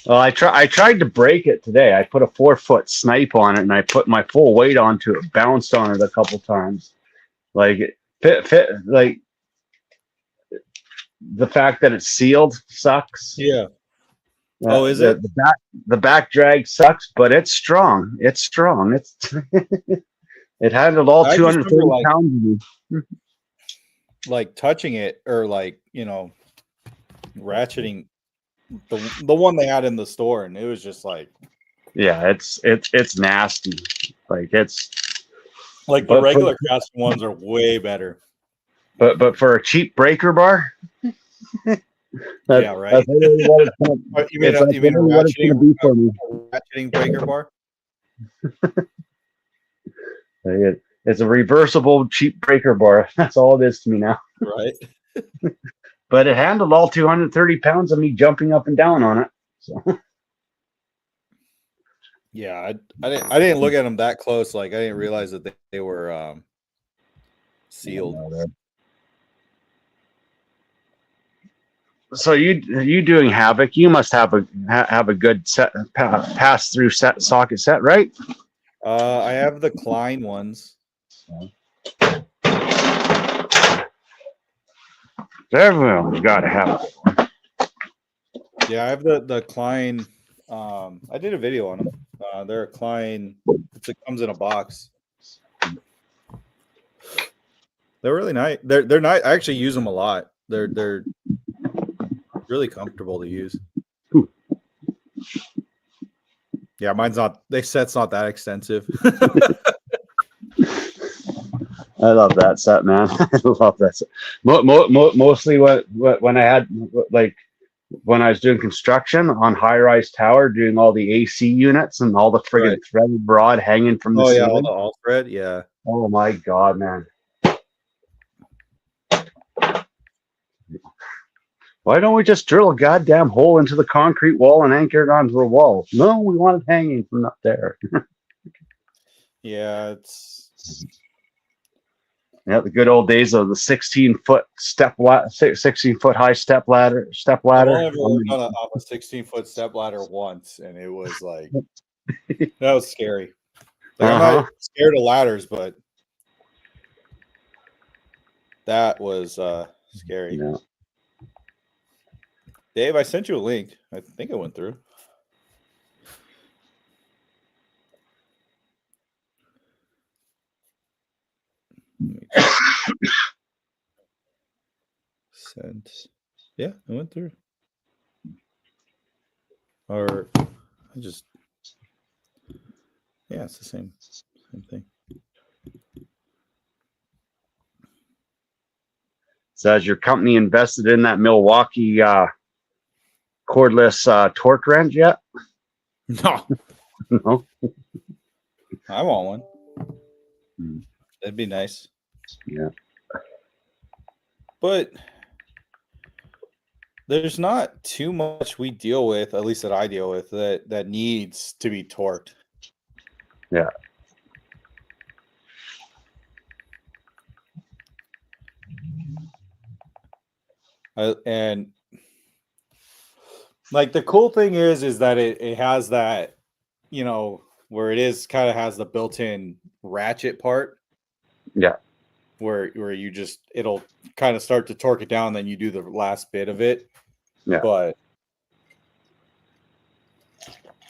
Well, I tried to break it today. I put a 4-foot snipe on it, and I put my full weight onto it. Bounced on it a couple times. Like like the fact that it's sealed sucks. Yeah. Oh, is it? The back drag sucks, but it's strong. It's strong. It's it handled all 230 pounds. Like touching it or like ratcheting the one they had in the store, and it was just like, yeah, it's nasty. Like it's like the regular Craftsman ones are way better. But for a cheap breaker bar, yeah, right. You mean a ratcheting breaker bar? It's a reversible cheap breaker bar. That's all it is to me now. Right. But it handled all 230 pounds of me jumping up and down on it. So. Yeah, I didn't look at them that close. Like I didn't realize that they were sealed. So you doing Havoc? You must have a good pass through socket set, right? I have the Klein ones. Everyone's got to have it. Yeah, I have the Klein. I did a video on them. They're a Klein. It comes in a box. They're really nice. They're nice. I actually use them a lot. They're really comfortable to use. Yeah, mine's not. They set's not that extensive. I love that set, man. I love that set. Mostly when I had like when I was doing construction on high-rise tower, doing all the AC units and all the friggin' threaded rod hanging from the ceiling. All the all thread, yeah. Oh my god, man. Why don't we just drill a goddamn hole into the concrete wall and anchor it onto the wall? No, we want it hanging from up there. Yeah, it's the good old days of the 16-foot 16-foot high step ladder. I've only ever worked on a 16-foot step ladder once, and it was like that was scary. Like, I'm not scared of ladders, but that was scary. Yeah. Dave, I sent you a link. I think it went through. Sent. Yeah, it went through. Or I just it's the same thing. So has your company invested in that Milwaukee cordless torque wrench yet? No. No. I want one. That'd be nice. Yeah. But there's not too much we deal with, at least that I deal with, that needs to be torqued. Yeah. And like the cool thing is that it has that, where it is kind of has the built-in ratchet part. Yeah. Where you just it'll kind of start to torque it down, then you do the last bit of it. Yeah. But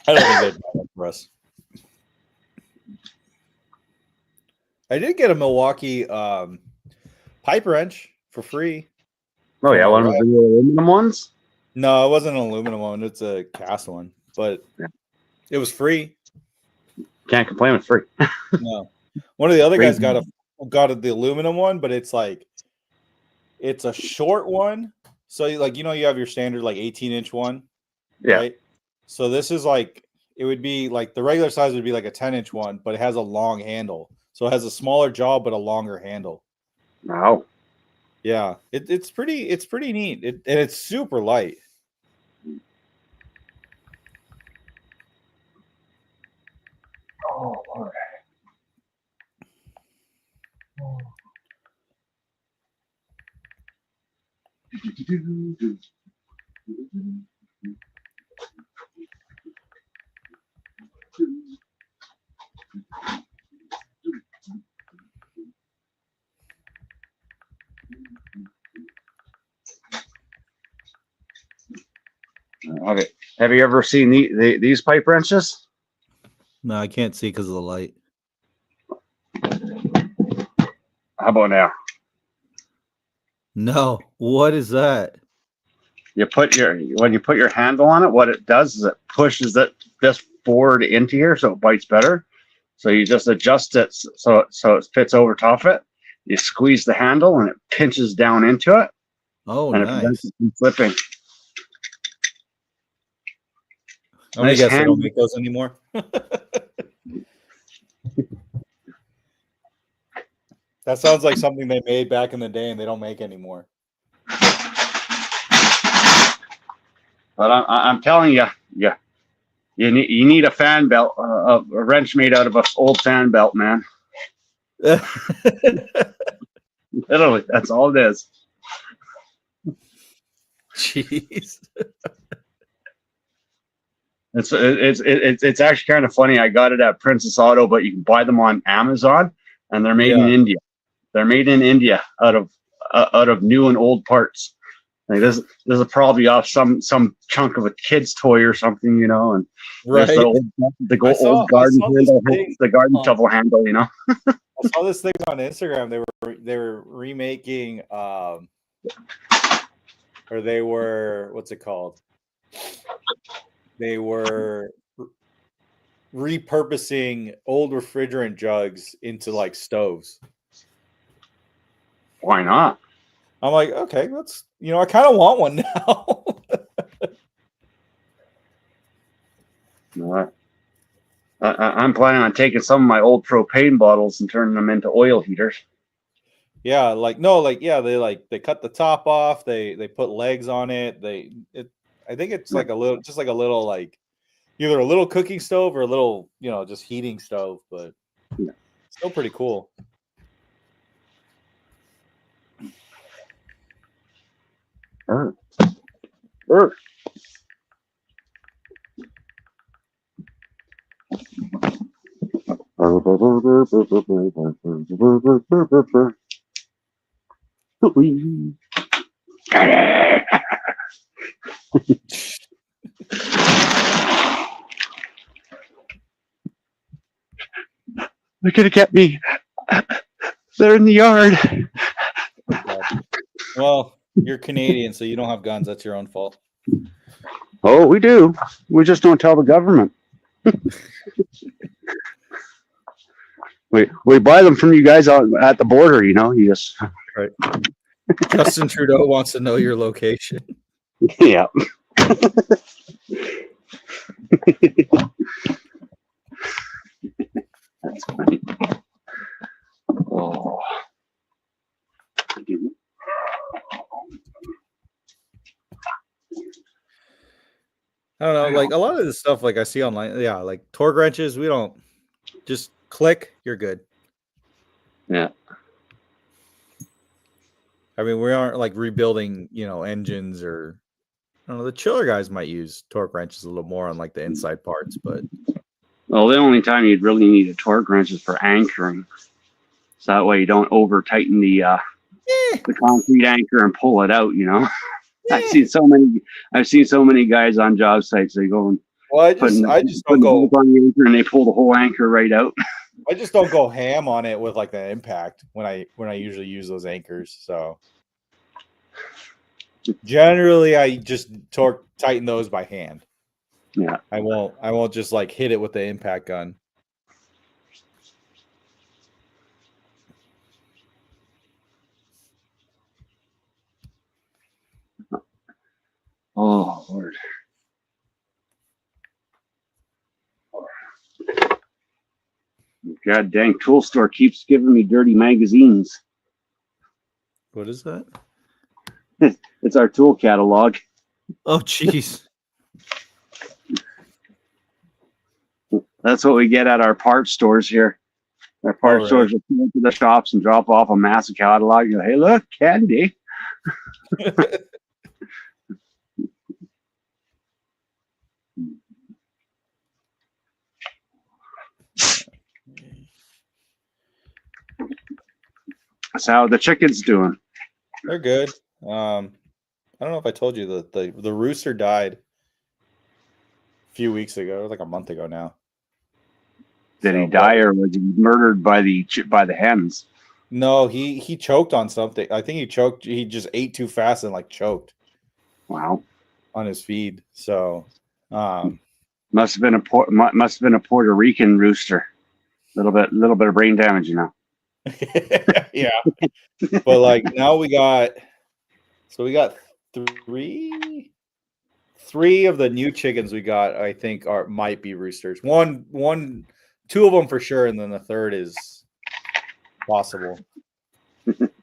I don't think they'd buy that for us. I did get a Milwaukee pipe wrench for free. Oh yeah, one of the aluminum ones? No, it wasn't an aluminum one. It's a cast one, but it was free. Can't complain with free. No, one of the other guys got the aluminum one, but it's a short one. So you have your standard 18-inch one, right? So this is it would be the regular size would be a 10-inch one, but it has a long handle. So it has a smaller jaw but a longer handle. Wow. Yeah, it's pretty neat. And it's super light. Oh, Lord. Okay. Have you ever seen these pipe wrenches? No, I can't see because of the light. How about now? No. What is that? When you put your handle on it, what it does is it pushes this forward into here so it bites better. So you just adjust it so it fits over top of it. You squeeze the handle and it pinches down into it. Oh, and nice. It prevents it from flipping. I guess they don't make those anymore. That sounds like something they made back in the day and they don't make anymore. But I'm telling you, you need a fan belt, a wrench made out of an old fan belt, man. Literally, that's all it is. Jeez. It's actually kind of funny. I got it at Princess Auto, but you can buy them on Amazon, and they're made in India. They're made in India out of new and old parts. Like this is probably off some chunk of a kid's toy or something, and right. The old garden handle, the garden shovel handle, I saw this thing on Instagram. They were remaking or they were, what's it called? They were repurposing old refrigerant jugs into like stoves. Why not? I'm like, okay, let's, I kind of want one now. I'm planning on taking some of my old propane bottles and turning them into oil heaters. Yeah, they cut the top off. They put legs on it. I think it's like a little like either a little cooking stove or a little, just heating stove, but still pretty cool. They're gonna get me. They're in the yard. Well, you're Canadian, so you don't have guns. That's your own fault. Oh, we do. We just don't tell the government. We buy them from you guys out at the border. You just right. Justin Trudeau wants to know your location. Yeah. That's funny. Oh. I don't know, like a lot of the stuff like I see online, yeah, like torque wrenches, we don't just click, you're good. Yeah. I mean, we aren't like rebuilding, engines or I don't know, the chiller guys might use torque wrenches a little more on like the inside parts, but well, the only time you'd really need a torque wrench is for anchoring. So that way you don't over tighten the concrete anchor and pull it out, I've seen so many guys on job sites. They go and I just don't go on the anchor and they pull the whole anchor right out. I just don't go ham on it with like the impact when I usually use those anchors. So generally I just tighten those by hand. Yeah. I won't just like hit it with the impact gun. Oh, Lord. God dang, tool store keeps giving me dirty magazines. What is that? It's our tool catalog. Oh, jeez. That's what we get at our parts stores here. Our parts stores will come to the shops and drop off a massive catalog. You go, hey, look, candy. That's how the chicken's doing. They're good. I don't know if I told you that the rooster died a few weeks ago. It was like a month ago now. Did he die or was he murdered by the hens? No, he choked on something. I think he choked. He just ate too fast and like choked. Wow. On his feed. So, must have been a Puerto Rican rooster. Little bit of brain damage, Yeah. But like now we got three of the new chickens we got, I think might be roosters. Two of them for sure, and then the third is possible. But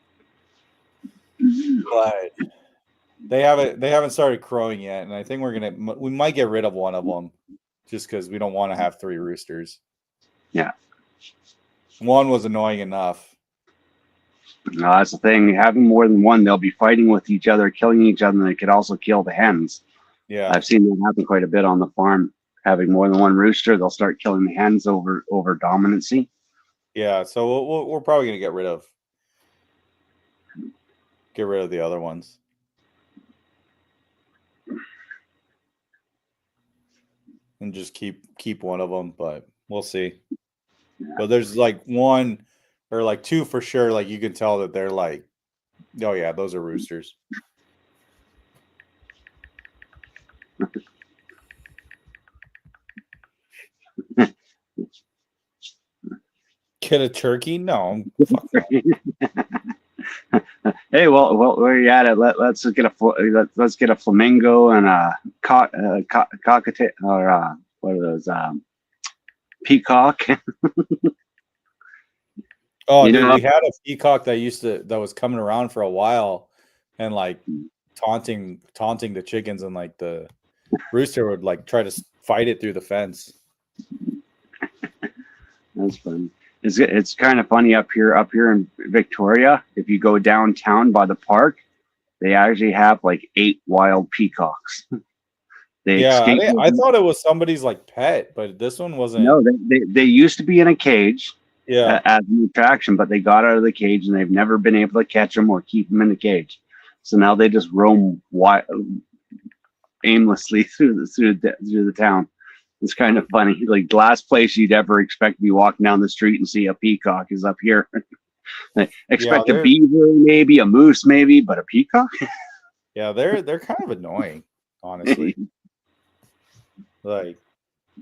they haven't started crowing yet, and I think we might get rid of one of them just because we don't want to have three roosters. Yeah. One was annoying enough. No, that's the thing. Having more than one, they'll be fighting with each other, killing each other, and they could also kill the hens. Yeah. I've seen that happen quite a bit on the farm. Having more than one rooster, they'll start killing the hens over dominancy. Yeah, so we're probably going to get rid of the other ones. And just keep one of them, but we'll see. Yeah. But there's like one or like two for sure. Like you can tell that they're like, oh yeah, those are roosters. Get a turkey? No. Fuck no. Hey, well, where you at? Let's get a flamingo and a cockatiel, or what are those? Peacock. Oh, dude, we had a peacock that was coming around for a while, and like taunting the chickens, and like the rooster would like try to fight it through the fence. That's fun. It's kind of funny up here in Victoria. If you go downtown by the park, they actually have like 8 wild peacocks. I thought it was somebody's like pet, but this one wasn't. No, they used to be in a cage. Yeah, as an attraction, but they got out of the cage and they've never been able to catch them or keep them in the cage. So now they just roam aimlessly through the town. It's kind of funny. Like the last place you'd ever expect to be walking down the street and see a peacock is up here. Expect a beaver, maybe a moose, maybe, but a peacock. Yeah, they're kind of annoying, honestly. Like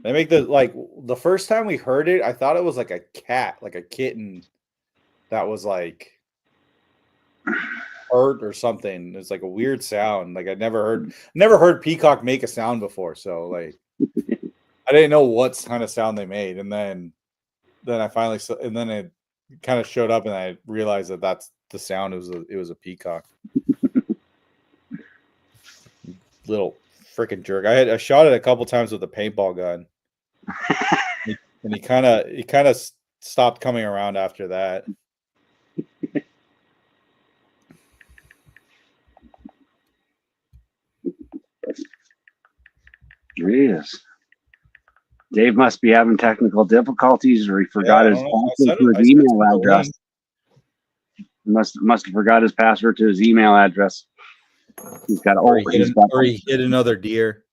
they make the first time we heard it, I thought it was like a cat, like a kitten that was like hurt or something. It's like a weird sound. Like I never heard peacock make a sound before. So like I didn't know what kind of sound they made. And then I finally and then it kind of showed up and I realized that that's the sound. It was a peacock. Little freaking jerk. I shot it a couple times with a paintball gun. And he kind of stopped coming around after that. Yes. Dave must be having technical difficulties, or he forgot his password to his email address. Must have forgot his password to his email address. He's got he hit another deer.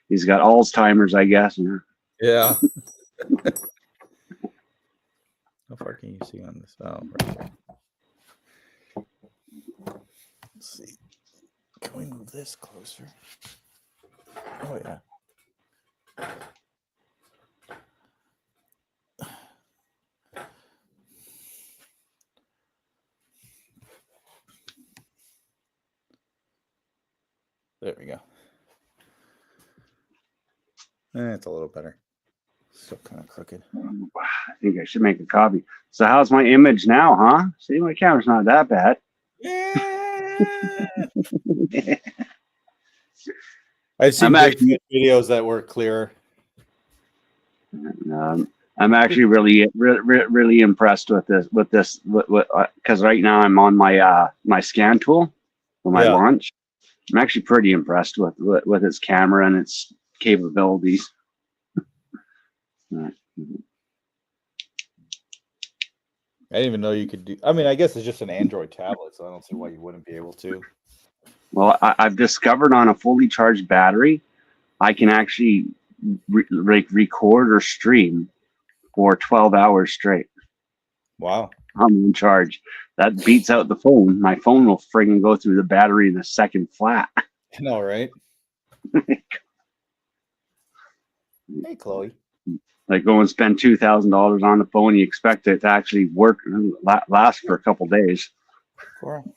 He's got Alzheimer's, I guess. Yeah. How far can you see on this? Oh, right here. Let's see. Can we move this closer? Oh, yeah. There we go. It's a little better. Still kind of crooked. I think I should make a copy. So how's my image now, huh? See, my camera's not that bad. Yeah. I've seen videos that were clearer. I'm actually really impressed with this because right now I'm on my my scan tool for my launch. I'm actually pretty impressed with its camera and its capabilities. I didn't even know you could do. I mean, I guess it's just an Android tablet, so I don't see why you wouldn't be able to. Well, I've discovered on a fully charged battery, I can actually record or stream for 12 hours straight. Wow. I'm in charge. That beats out the phone. My phone will friggin' go through the battery in a second flat. I know, right? Hey, Chloe. Like go and spend $2,000 on the phone. You expect it to actually work, last for a couple days. Cool.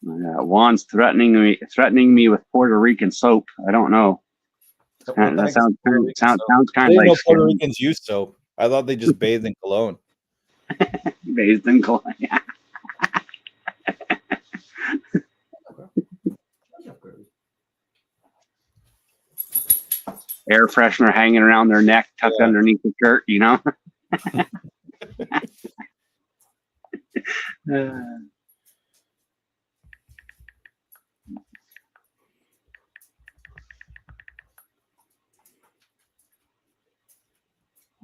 Juan's threatening me with Puerto Rican soap. I don't know. That sounds kind of like Puerto Ricans use soap. I thought they just bathed in cologne. Bathed in cologne. Yeah. Air freshener hanging around their neck, tucked underneath the shirt, you know.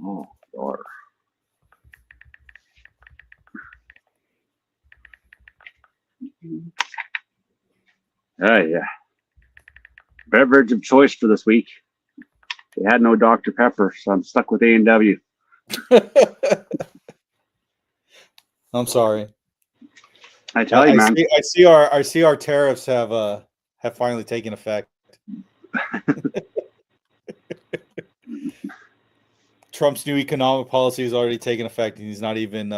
Oh, Lord. Yeah. Beverage of choice for this week. They had no Dr. Pepper, so I'm stuck with A&W. I'm sorry. I tell you, man. I see our tariffs have finally taken effect. Trump's new economic policy has already taken effect, and he's not even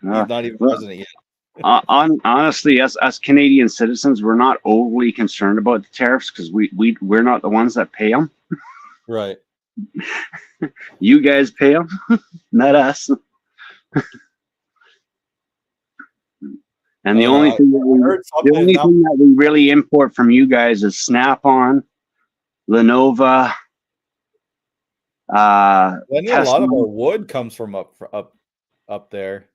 president yet. Honestly, as Canadian citizens, we're not overly concerned about the tariffs because we're not the ones that pay them. Right. You guys pay them, not us. And the only thing that we really import from you guys is Snap-on, Lenovo. A lot of our wood comes from up there.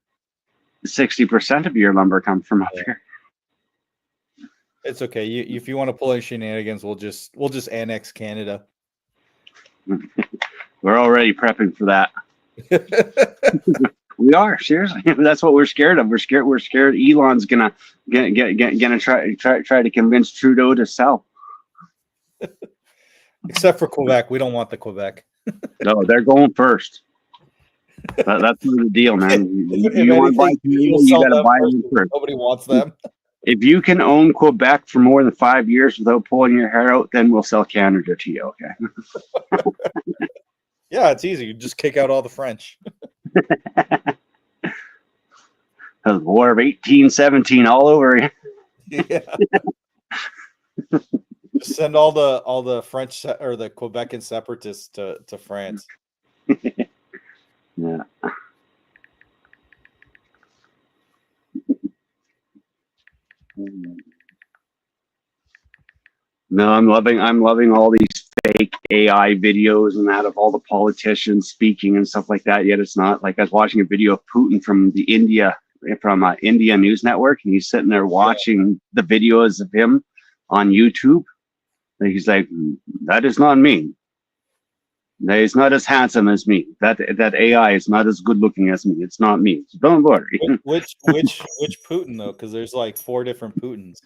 60% of your lumber comes from up here. It's okay. If you want to pull in shenanigans, we'll just annex Canada. We're already prepping for that. We are, seriously. That's what we're scared of. We're scared Elon's gonna try to convince Trudeau to sell. Except for Quebec, we don't want the Quebec. No, they're going first. That's the deal, man. You want to buy Canadian, you got to buy them first. Nobody wants them. If you can own Quebec for more than 5 years without pulling your hair out, then we'll sell Canada to you, okay? Yeah, it's easy. You just kick out all the French. The War of 1817 all over. Yeah. Just send all the French or the Quebecan separatists to France. Yeah. No, I'm loving all these fake AI videos and that of all the politicians speaking and stuff like that. Yet it's not like I was watching a video of Putin from India News Network, and he's sitting there watching the videos of him on YouTube. And he's like, "That is not me. That is not as handsome as me. That AI is not as good looking as me. It's not me. So don't worry." Which Putin though? Because there's like 4 different Putins.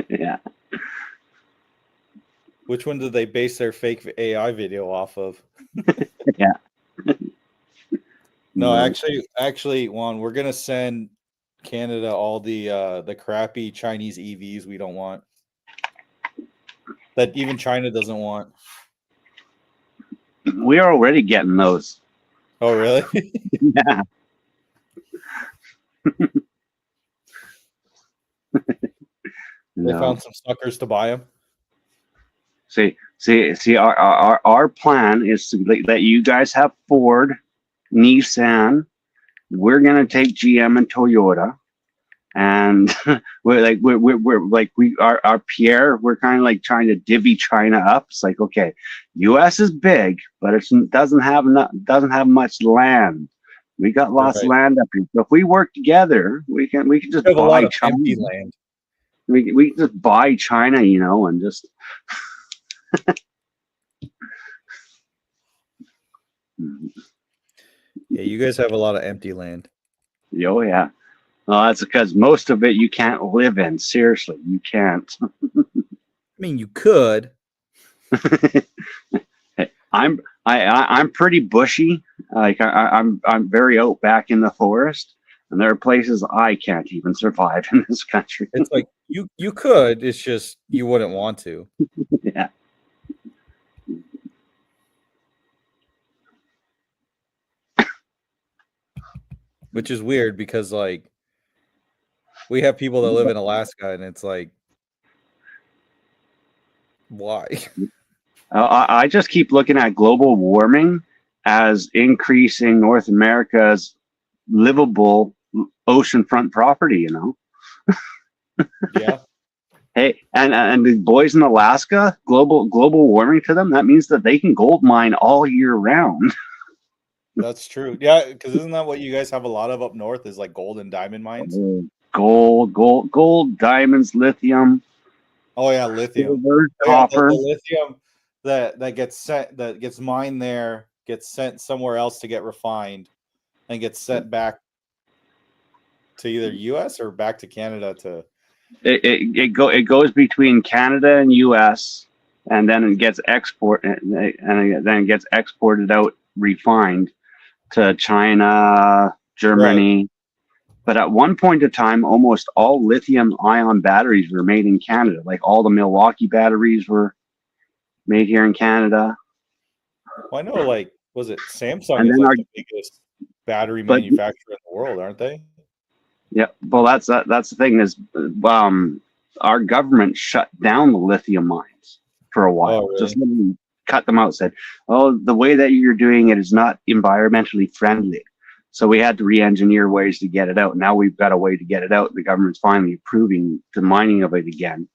Yeah. Which one did they base their fake AI video off of? Yeah. No, actually, Juan, we're gonna send Canada all the crappy Chinese EVs we don't want. That even China doesn't want. We are already getting those. Oh, really? Yeah. They found some suckers to buy them. See, our plan is to let you guys have Ford, Nissan. We're gonna take GM and Toyota, and our Pierre. We're kind of like trying to divvy China up. It's like, okay, U.S. is big, but it doesn't have much land. We got lots of land up here. So if we work together, we can just buy China. Empty land. We can just buy China, and just. Yeah, you guys have a lot of empty land. Oh yeah. Well, that's because most of it you can't live in. Seriously, you can't. I mean, you could. I'm pretty bushy. Like I'm very out back in the forest, and there are places I can't even survive in this country. It's like you could. It's just you wouldn't want to. Yeah. Which is weird because like we have people that live in Alaska, and it's like, why? I just keep looking at global warming as increasing North America's livable oceanfront property. Yeah. Hey, and the boys in Alaska, global warming to them, that means that they can gold mine all year round. That's true. Yeah, because isn't that what you guys have a lot of up north? Is like gold and diamond mines. Gold, diamonds, lithium. Oh yeah, lithium, silver, copper. The lithium that gets mined there gets sent somewhere else to get refined, and gets sent back to either U.S. or back to Canada to. It goes between Canada and U.S. and then it gets exported out refined to China, Germany. But at one point in time, almost all lithium-ion batteries were made in Canada. Like all the Milwaukee batteries were made here in Canada. Well, I know, like, was it Samsung And is then like the biggest battery manufacturer in the world, aren't they? Yeah, well, that's the thing is, our government shut down the lithium mines for a while. Oh, really? Just literally cut them out. Said, "Oh, the way that you're doing it is not environmentally friendly." So we had to re-engineer ways to get it out. Now we've got a way to get it out. The government's finally approving the mining of it again,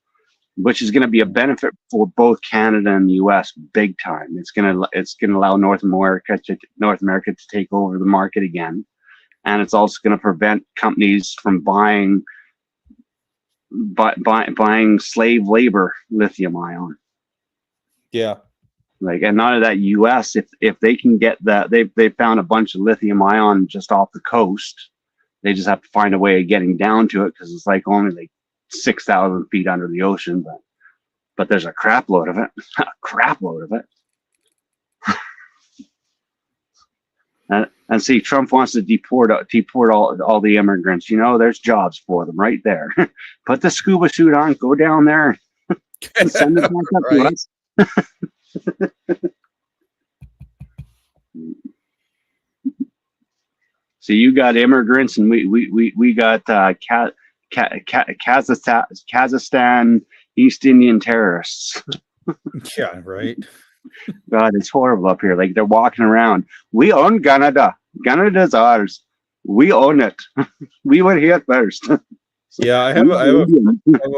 which is going to be a benefit for both Canada and the U.S. big time. It's gonna allow North America to take over the market again. And it's also going to prevent companies from buying slave labor lithium ion. Yeah. Like, and none of that US, if they can get that, they found a bunch of lithium ion just off the coast. They just have to find a way of getting down to it because it's like only like 6,000 feet under the ocean, but there's a crap load of it. A crap load of it. And see, Trump wants to deport all the immigrants. You know, there's jobs for them right there. Put the scuba suit on, go down there, and send them back up to us. So you got immigrants, and we got Kazakhstan East Indian terrorists. Yeah, right. God, it's horrible up here. Like they're walking around. We own Canada. Canada's ours. We own it. We were here first. Yeah, I have a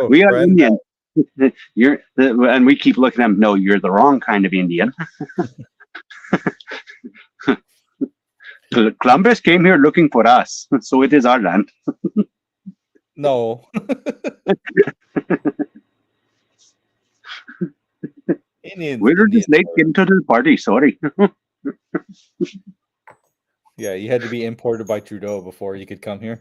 we are Indian. And we keep looking at them. No, you're the wrong kind of Indian. Columbus came here looking for us, so it is our land. No. We're just late into the party. Sorry. Yeah, you had to be imported by Trudeau before you could come here.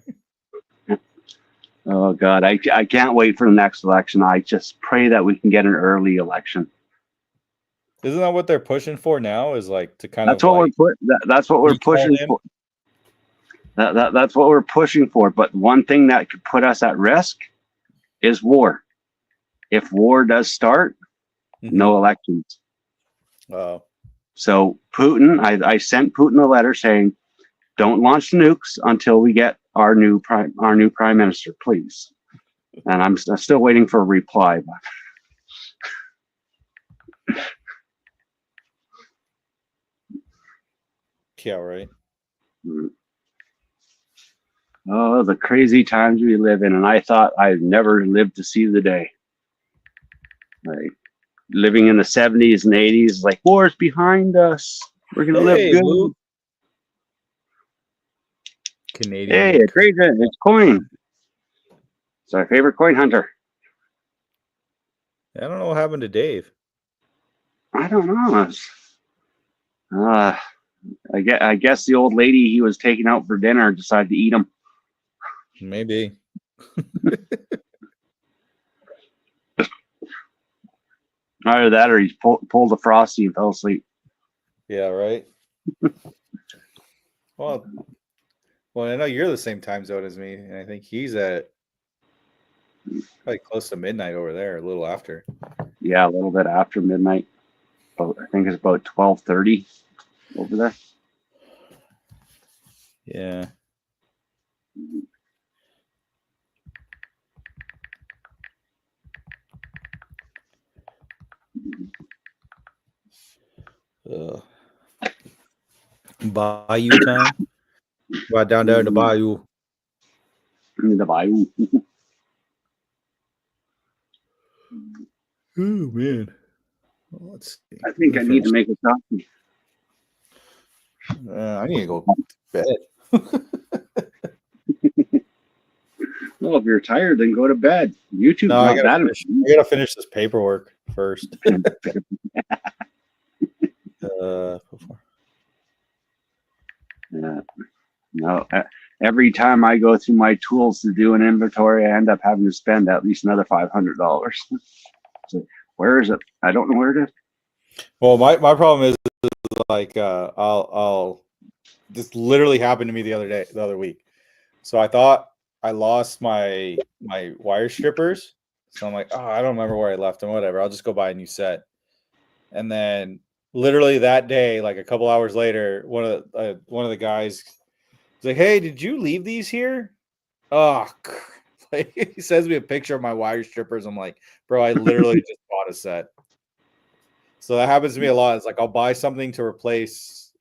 Oh God, I can't wait for the next election. I just pray that we can get an early election. Isn't that what they're pushing for now? Is like to kind that's of what like that's what we're pushing for. That's what we're pushing for. But one thing that could put us at risk is war. If war does start, no elections. Oh. So Putin, I sent Putin a letter saying, "Don't launch nukes until we get our new prime minister, please." And I'm still waiting for a reply. Yeah, right. Oh, the crazy times we live in, and I thought I'd never live to see the day. Like living in the 70s and 80s, like war's behind us. We're gonna live good. Luke. Canadian. Hey, it's coin. It's our favorite coin hunter. I don't know what happened to Dave. I don't know. I guess the old lady he was taking out for dinner decided to eat him. Maybe. Either that or he's pulled a Frosty and fell asleep. Yeah, right. Well, I know you're the same time zone as me, and I think he's at probably close to midnight over there, a little after. Yeah, a little bit after midnight. I think it's about 12:30 over there. Yeah. Bayou time. Right down there in the bayou. In the bayou. Oh man. Well, let's see. I think I need to make a coffee. I need to go to bed. Well, if you're tired, then go to bed. YouTube's No, not that. I gotta finish this paperwork first. Yeah. No. Every time I go through my tools to do an inventory, I end up having to spend at least another $500. So where is it? I don't know where it is. Well, my problem is like I'll this literally happened to me the other week. So I thought I lost my wire strippers. So I'm like, oh, I don't remember where I left them. Whatever. I'll just go buy a new set. And then literally that day, like a couple hours later, one of the guys was like, "Hey, did you leave these here?" Oh, like, he sends me a picture of my wire strippers. I'm like, bro, I literally just bought a set. So that happens to me a lot. It's like I'll buy something to replace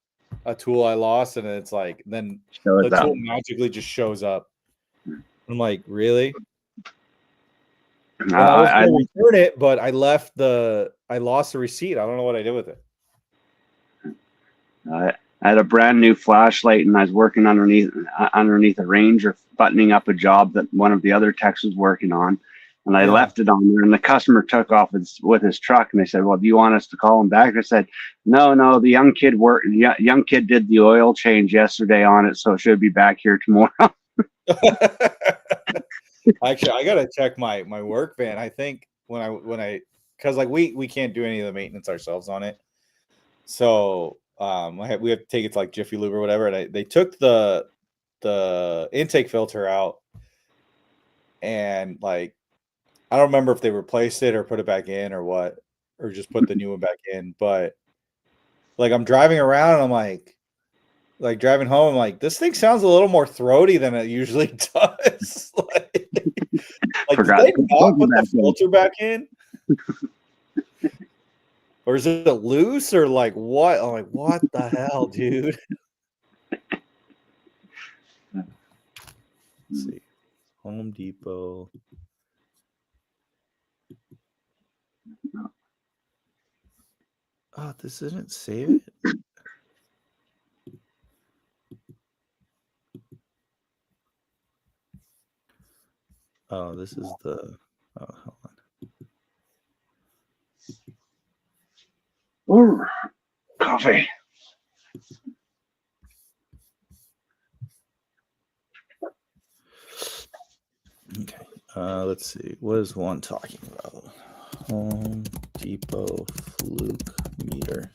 a tool I lost, and it's like then the tool magically just shows up. I'm like, really? And I was going to return it, but I lost the receipt. I don't know what I did with it. I had a brand new flashlight, and I was working underneath a Ranger, buttoning up a job that one of the other techs was working on, and I left it on there. And the customer took off with his truck, and they said, "Well, do you want us to call him back?" I said, "No, the young kid did the oil change yesterday on it, so it should be back here tomorrow." Actually, I gotta check my work van. I think when I because like we can't do any of the maintenance ourselves on it, so we have to take it to like Jiffy Lube or whatever. And they took the intake filter out, and like I don't remember if they replaced it or put it back in or what, or just put the new one back in. But like I'm driving around and I'm like driving home, I'm like, this thing sounds a little more throaty than it usually does. like did they not put the filter back in? Or is it loose or like what? I'm like, what the hell, dude? Let's see. Home Depot. Oh, this didn't save it? Oh, this is the... Oh, hold on. Ooh, coffee. Okay. Let's see. What is one talking about? Home Depot Fluke meter.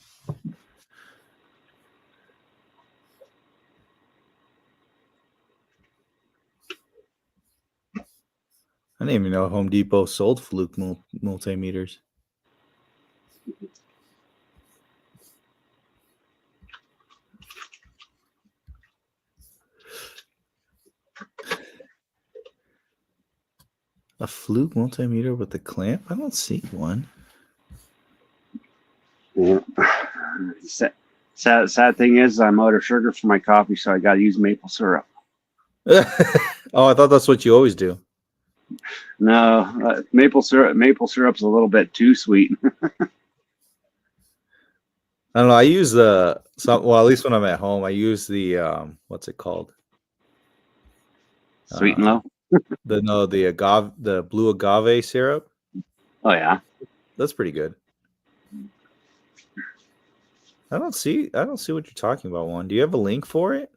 I didn't even know Home Depot sold Fluke multimeters. A Fluke multimeter with a clamp? I don't see one. Yeah. Sad thing is, I'm out of sugar for my coffee, so I got to use maple syrup. Oh, I thought that's what you always do. No, maple syrup's a little bit too sweet. I don't know. I use well, at least when I'm at home, I use the what's it called? Sweet and low. The blue agave syrup. Oh yeah, that's pretty good. I don't see what you're talking about. One. Do you have a link for it?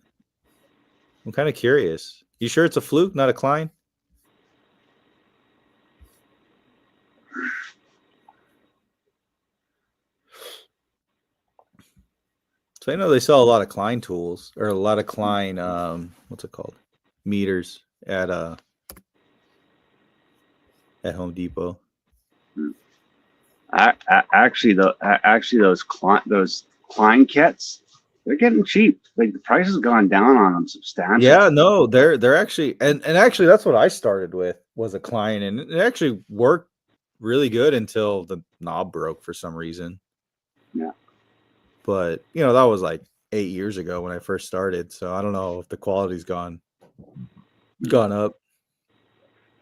I'm kind of curious. You sure it's a Fluke, not a Klein? So I know they sell a lot of Klein tools or a lot of Klein what's it called? Meters at Home Depot. Actually, those Klein kits, they're getting cheap. Like the price has gone down on them substantially. Yeah, no, they're actually and actually that's what I started with was a Klein, and it actually worked really good until the knob broke for some reason. Yeah. But that was like 8 years ago when I first started, so I don't know if the quality's gone up.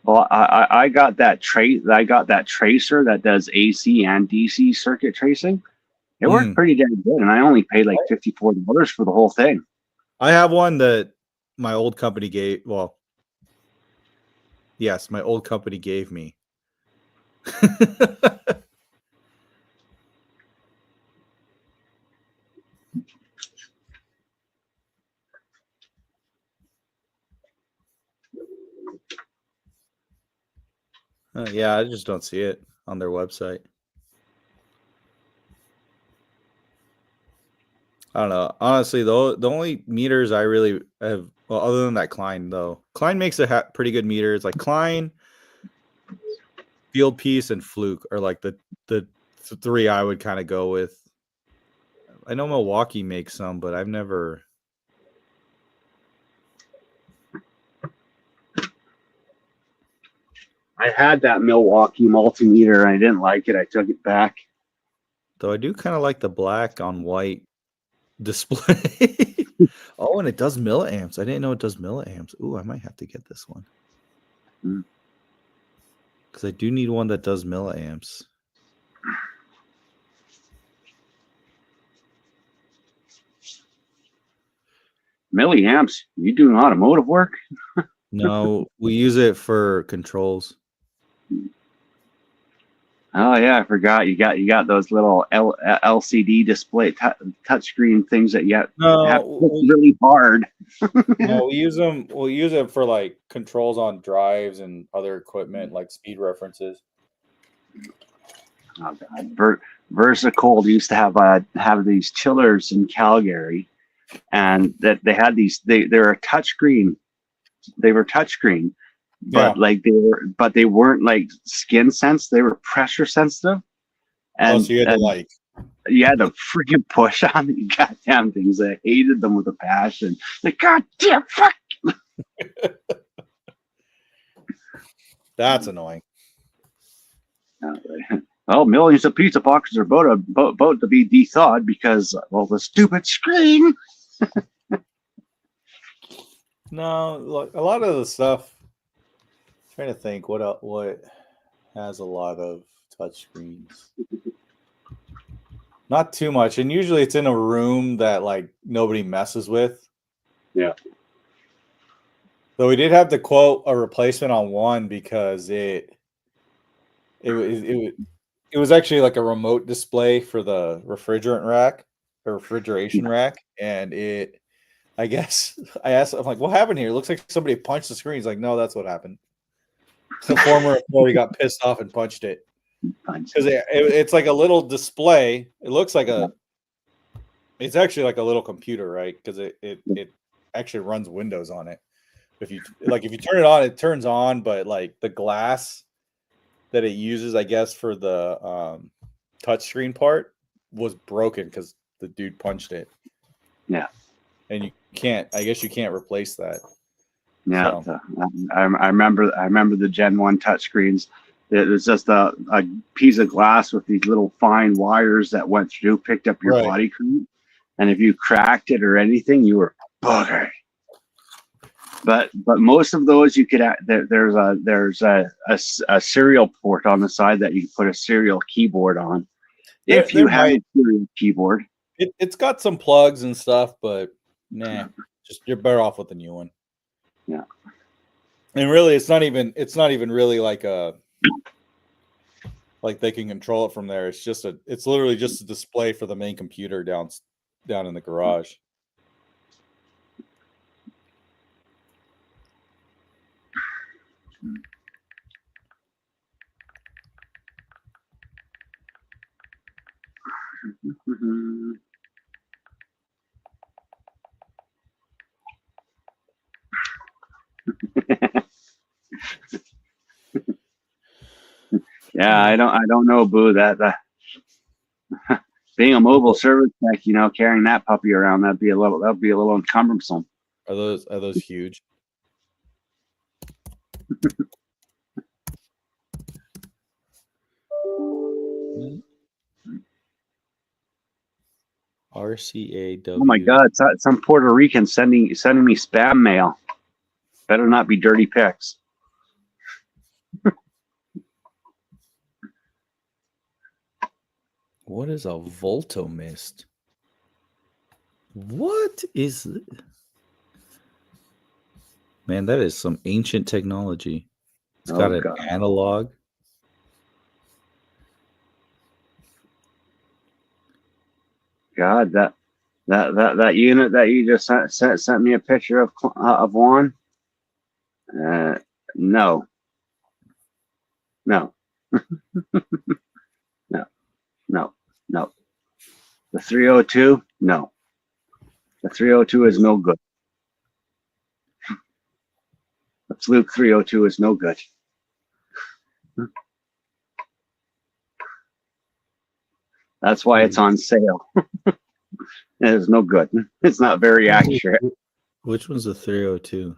Well, I got that tracer that does AC and DC circuit tracing. It worked pretty damn good, and I only paid like $54 for the whole thing. I have one that my old company gave. Well, yes, my old company gave me. Yeah, I just don't see it on their website. I don't know. Honestly, though, the only meters I really have, well, other than that Klein, though, Klein makes a pretty good meters. Like Klein, Field Piece, and Fluke are like the three I would kind of go with. I know Milwaukee makes some, but I've never. I had that Milwaukee multimeter and I didn't like it. I took it back. Though I do kind of like the black on white display. Oh, and it does milliamps. I didn't know it does milliamps. Ooh, I might have to get this one. Because I do need one that does milliamps. Milliamps? You doing automotive work? No, we use it for controls. Oh yeah, I forgot. You got those little LCD display touchscreen things that you have to push really hard. No, we use them. We'll use it for like controls on drives and other equipment, like speed references. Oh God, VersaCold used to have these chillers in Calgary, and that they had these. They're a touchscreen. They were touchscreen, but they weren't like skin sensitive. They were pressure sensitive. And so you had to you had to freaking push on the goddamn things. I hated them with a passion. Like, goddamn fuck. That's annoying. Well, millions of pizza boxes are about to be de-thawed because, well, the stupid screen. No, look, a lot of the stuff. I'm trying to think what has a lot of touch screens. Not too much, and usually it's in a room that like nobody messes with. Yeah. Though we did have to quote a replacement on one because it was actually like a remote display for the refrigeration rack, and I guess I asked, I'm like, what happened here? It looks like somebody punched the screen. He's like, no, that's what happened. The former employee got pissed off and punched it. Because it's like a little display. It looks like it's actually like a little computer, right? Because it actually runs Windows on it. If you turn it on, it turns on, but like the glass that it uses, I guess, for the touchscreen part was broken because the dude punched it. Yeah. And you can't replace that. Yeah. So. I remember the Gen 1 touchscreens. It was just a piece of glass with these little fine wires that went through, picked up your body cream. And if you cracked it or anything, you were buggered. But most of those you could there's a serial port on the side that you can put a serial keyboard on. If you have a serial keyboard. It's got some plugs and stuff, but nah, just you're better off with the new one. Yeah. And really it's not even really like they can control it from there. It's literally just a display for the main computer down in the garage. Yeah, I don't know, Boo. That being a mobile service tech, carrying that puppy around, that'd be a little encumbersome. Are those huge? RCAW. Oh my God! Some Puerto Rican sending me spam mail. Better not be dirty pics. What is a Voltomist? What is it? Man, that is some ancient technology. It's got an analog. God, that unit that you just sent me a picture of one. No. No. No. The 302, no. The 302 is no good. The Fluke 302 is no good. That's why it's on sale. It is no good. It's not very accurate. Which one's the 302?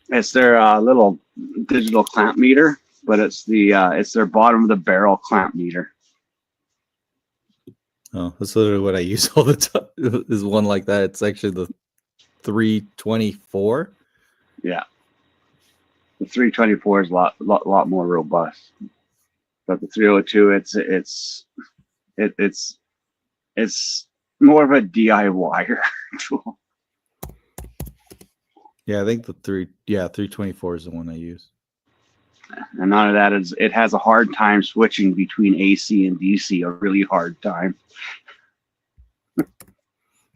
It's their little digital clamp meter, but it's their bottom of the barrel clamp meter. Oh, that's literally what I use all the time. Is one like that. It's actually the 324. Yeah. The 324 is a lot more robust. But the 302, it's more of a DIY tool. Yeah, I think the 324 is the one I use. And none of that is, it has a hard time switching between AC and DC, a really hard time.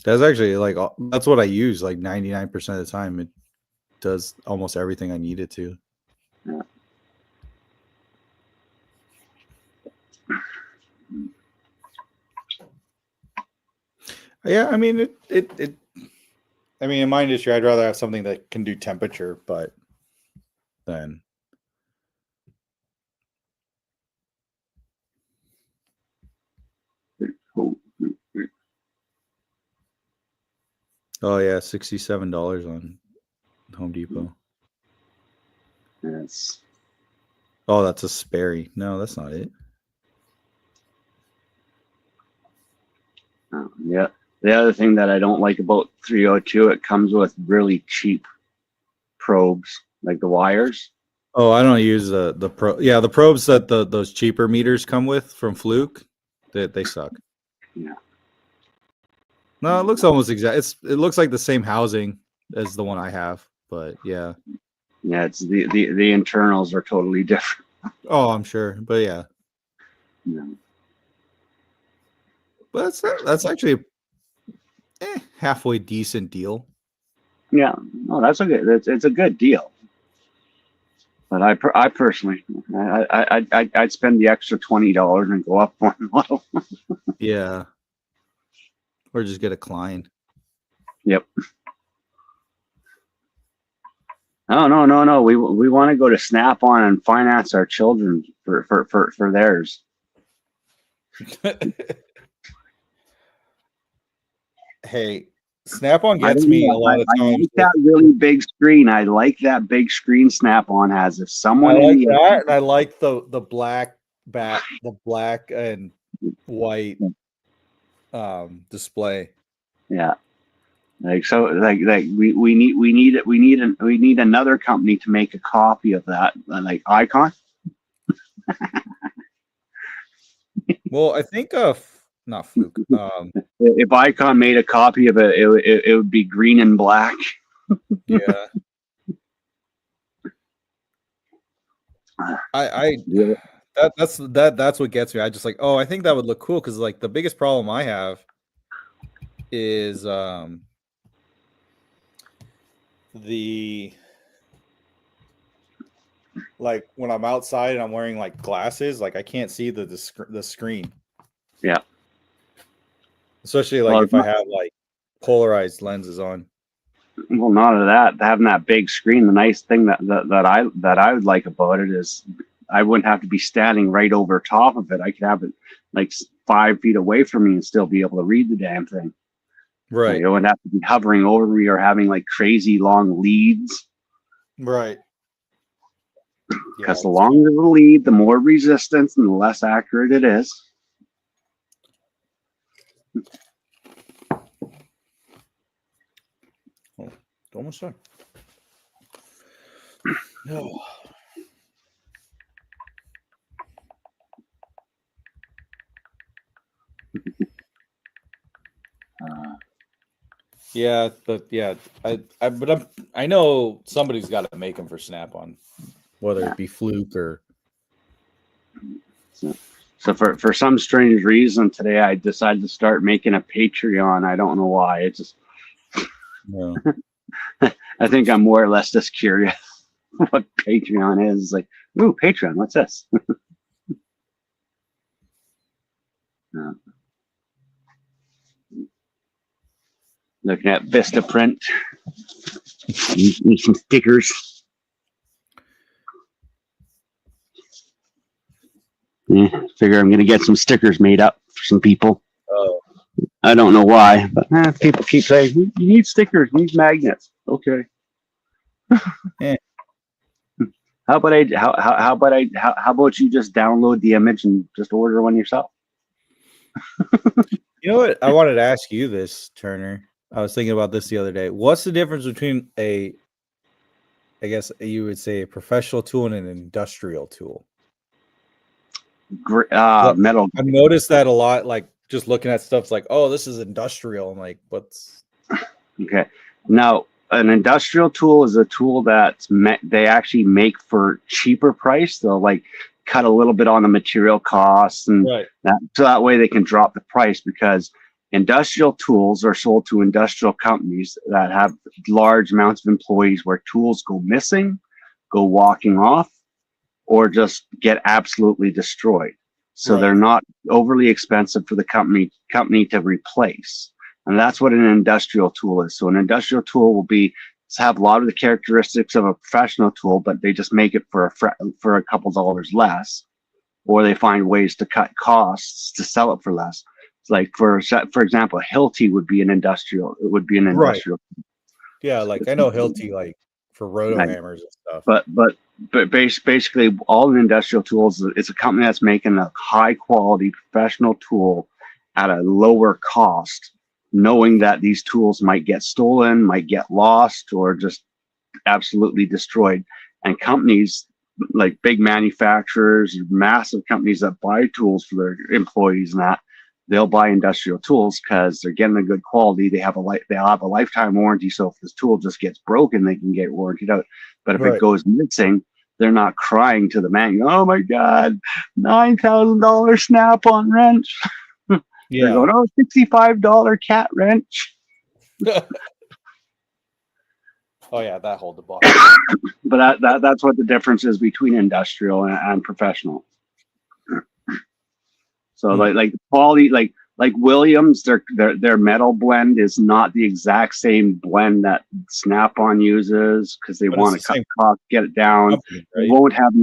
That's actually like, that's what I use like 99% of the time. It does almost everything I need it to. Yeah. Yeah, I mean, I mean, in my industry, I'd rather have something that can do temperature, but then. Oh yeah, $67 on Home Depot. Yes. Oh, that's a Sperry. No, that's not it. Yeah. The other thing that I don't like about 302, it comes with really cheap probes, like the wires. Oh, I don't use the pro. Yeah, the probes that those cheaper meters come with from Fluke, they suck. Yeah. No, it looks almost exact. It looks like the same housing as the one I have, but yeah. Yeah, it's the internals are totally different. Oh, I'm sure, but yeah. Yeah. But that's actually a halfway decent deal. Yeah, no, that's a good. It's a good deal. But I personally, I'd spend the extra $20 and go up one level. Yeah. Or just get a Klein. Yep. Oh no. We want to go to Snap-on and finance our children for theirs. Hey, Snap-on gets me a lot of times. I like that really big screen. I like that big screen Snap-on has. If someone I like that, and I like the black and white display. Yeah. Like so, like we need another company to make a copy of that, like Icon. Well, I think not Fluke. If Icon made a copy of it, it would be green and black. Yeah. Yeah. That's what gets me. I just like, oh, I think that would look cool because like the biggest problem I have is the like when I'm outside and I'm wearing like glasses, like I can't see the screen. Yeah. Especially like if I have like polarized lenses on. Well, not of that. Having that big screen, the nice thing that I would like about it is I wouldn't have to be standing right over top of it. I could have it like 5 feet away from me and still be able to read the damn thing. Right. Like, it wouldn't have to be hovering over me or having like crazy long leads. Right. Because the longer the lead, the more resistance and the less accurate it is. Oh, almost done. No. Yeah, but yeah, I know somebody's got to make them for Snap-on, whether it be Fluke or. So for some strange reason today, I decided to start making a Patreon. I don't know why. It's just. No. I think I'm more or less just curious what Patreon is. It's like, ooh, Patreon, what's this? Looking at Vistaprint. Need some stickers. Yeah, figure I'm gonna get some stickers made up for some people. Oh, I don't know why, but people keep saying you need stickers, you need magnets. Okay. Yeah. How about you just download the image and just order one yourself? you know what? I wanted to ask you this, Turner. I was thinking about this the other day. What's the difference between I guess you would say a professional tool and an industrial tool? Metal. I've noticed that a lot, like just looking at stuff, it's like, oh, this is industrial. I'm like, what's Okay. Now, an industrial tool is a tool that they actually make for cheaper price. They'll like cut a little bit on the material costs, and right? so that way they can drop the price, because industrial tools are sold to industrial companies that have large amounts of employees where tools go missing, go walking off, or just get absolutely destroyed. So they're not overly expensive for the company to replace. And that's what an industrial tool is. So an industrial tool will have a lot of the characteristics of a professional tool, but they just make it for a couple dollars less, or they find ways to cut costs to sell it for less. It's like for example, Hilti would be an industrial. It would be an industrial. Right. Yeah, like I know Hilti, like for roto hammers and stuff. But basically, all the industrial tools, it's a company that's making a high quality professional tool at a lower cost, knowing that these tools might get stolen, might get lost, or just absolutely destroyed. And companies like big manufacturers, massive companies that buy tools for their employees and that, they'll buy industrial tools because they're getting a good quality. They'll have a lifetime warranty. So if this tool just gets broken, they can get it warranted out. But if it goes missing, they're not crying to the man, oh my God, $9,000 Snap-on wrench. Yeah. They're going, oh, $65 cat wrench. Oh yeah, that whole debacle. But that's what the difference is between industrial and professional. So like the quality, like Williams, their metal blend is not the exact same blend that Snap-on uses, because they want to cut costs, get it down. Right? It won't have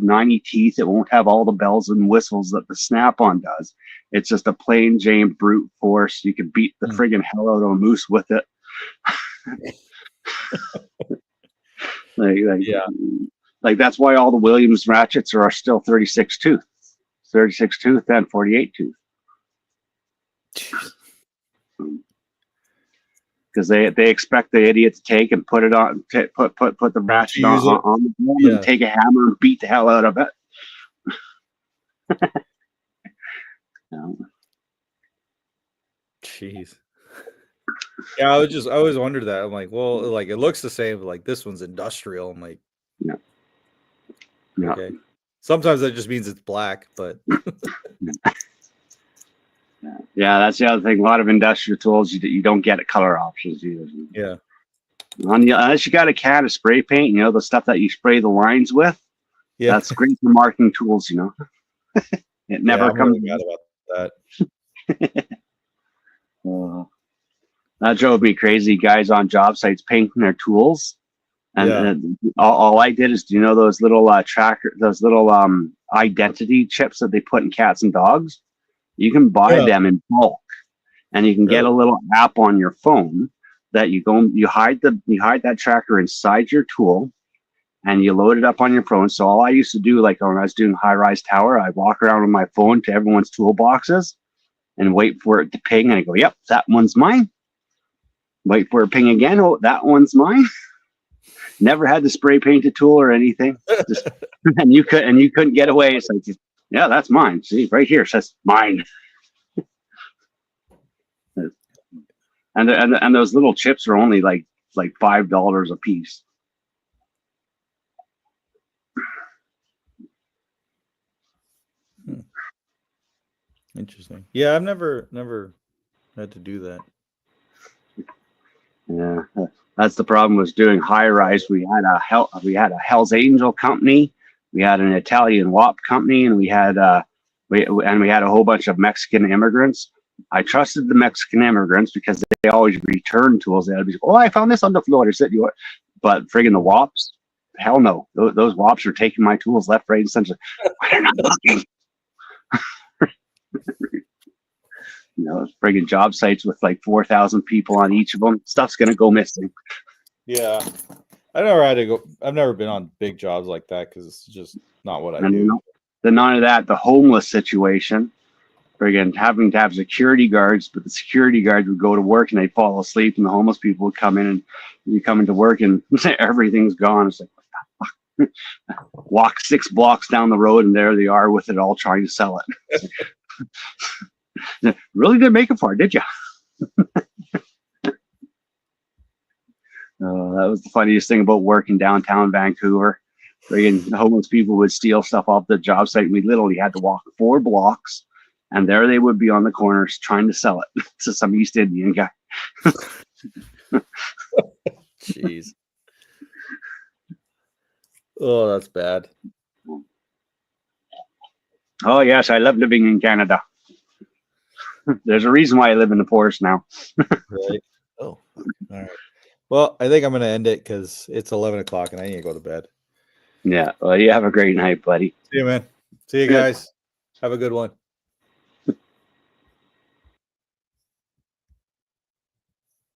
90 teeth. It won't have all the bells and whistles that the Snap-on does. It's just a plain Jane brute force. You can beat the friggin' hell out of a moose with it. Like that's why all the Williams ratchets are still 36 tooth and 48 tooth. Because they expect the idiot to take and put it on, put the ratchet on the board and take a hammer and beat the hell out of it. Jeez. Yeah, I always wondered that. I'm like, well, like it looks the same, but like this one's industrial. I'm like, okay. Sometimes that just means it's black, but yeah, that's the other thing. A lot of industrial tools, you don't get color options either. Yeah. Unless you got a can of spray paint, the stuff that you spray the lines with. Yeah, that's great for marking tools. It never comes. Really mad about that. That drove me crazy. Guys on job sites painting their tools, and all I did is, those little those little identity chips that they put in cats and dogs. You can buy them in bulk, and you can get a little app on your phone that you hide that tracker inside your tool, and you load it up on your phone. So all I used to do, like when I was doing high-rise tower, I'd walk around with my phone to everyone's toolboxes and wait for it to ping, and I go, "Yep, that one's mine." Wait for it ping again. Oh, that one's mine. Never had to spray paint a tool or anything. And you couldn't get away. It's like, yeah, that's mine. See, right here it says mine. And those little chips are only like $5 a piece. Interesting. Yeah, I've never had to do that. Yeah, that's the problem with doing high rise. We had a Hell's Angel company, we had an Italian WAP company, and we had a whole bunch of Mexican immigrants. I trusted the Mexican immigrants because they always return tools. They'd be like, oh, I found this on the floor. But friggin' the WAPs, hell no. Those WAPs are taking my tools left, right, and center. Why they're not looking? Friggin' job sites with like 4,000 people on each of them. Stuff's gonna go missing. Yeah, I've never been on big jobs like that because it's just not what I do. Then none of that, the homeless situation. Friggin' having to have security guards, but the security guards would go to work and they'd fall asleep, and the homeless people would come in and you come into work and everything's gone. It's like, what the fuck? Walk 6 blocks down the road and there they are with it all trying to sell it. Really didn't make it far, did you? That was the funniest thing about working downtown Vancouver. Friggin' the homeless people would steal stuff off the job site. We literally had to walk 4 blocks. And there they would be on the corners trying to sell it to some East Indian guy. Jeez. Oh, that's bad. Oh, yes, I love living in Canada. There's a reason why I live in the forest now. Right. Oh, all right. Well, I think I'm going to end it because it's 11 o'clock and I need to go to bed. Yeah. Well, you have a great night, buddy. See you, man. See you guys. Have a good one.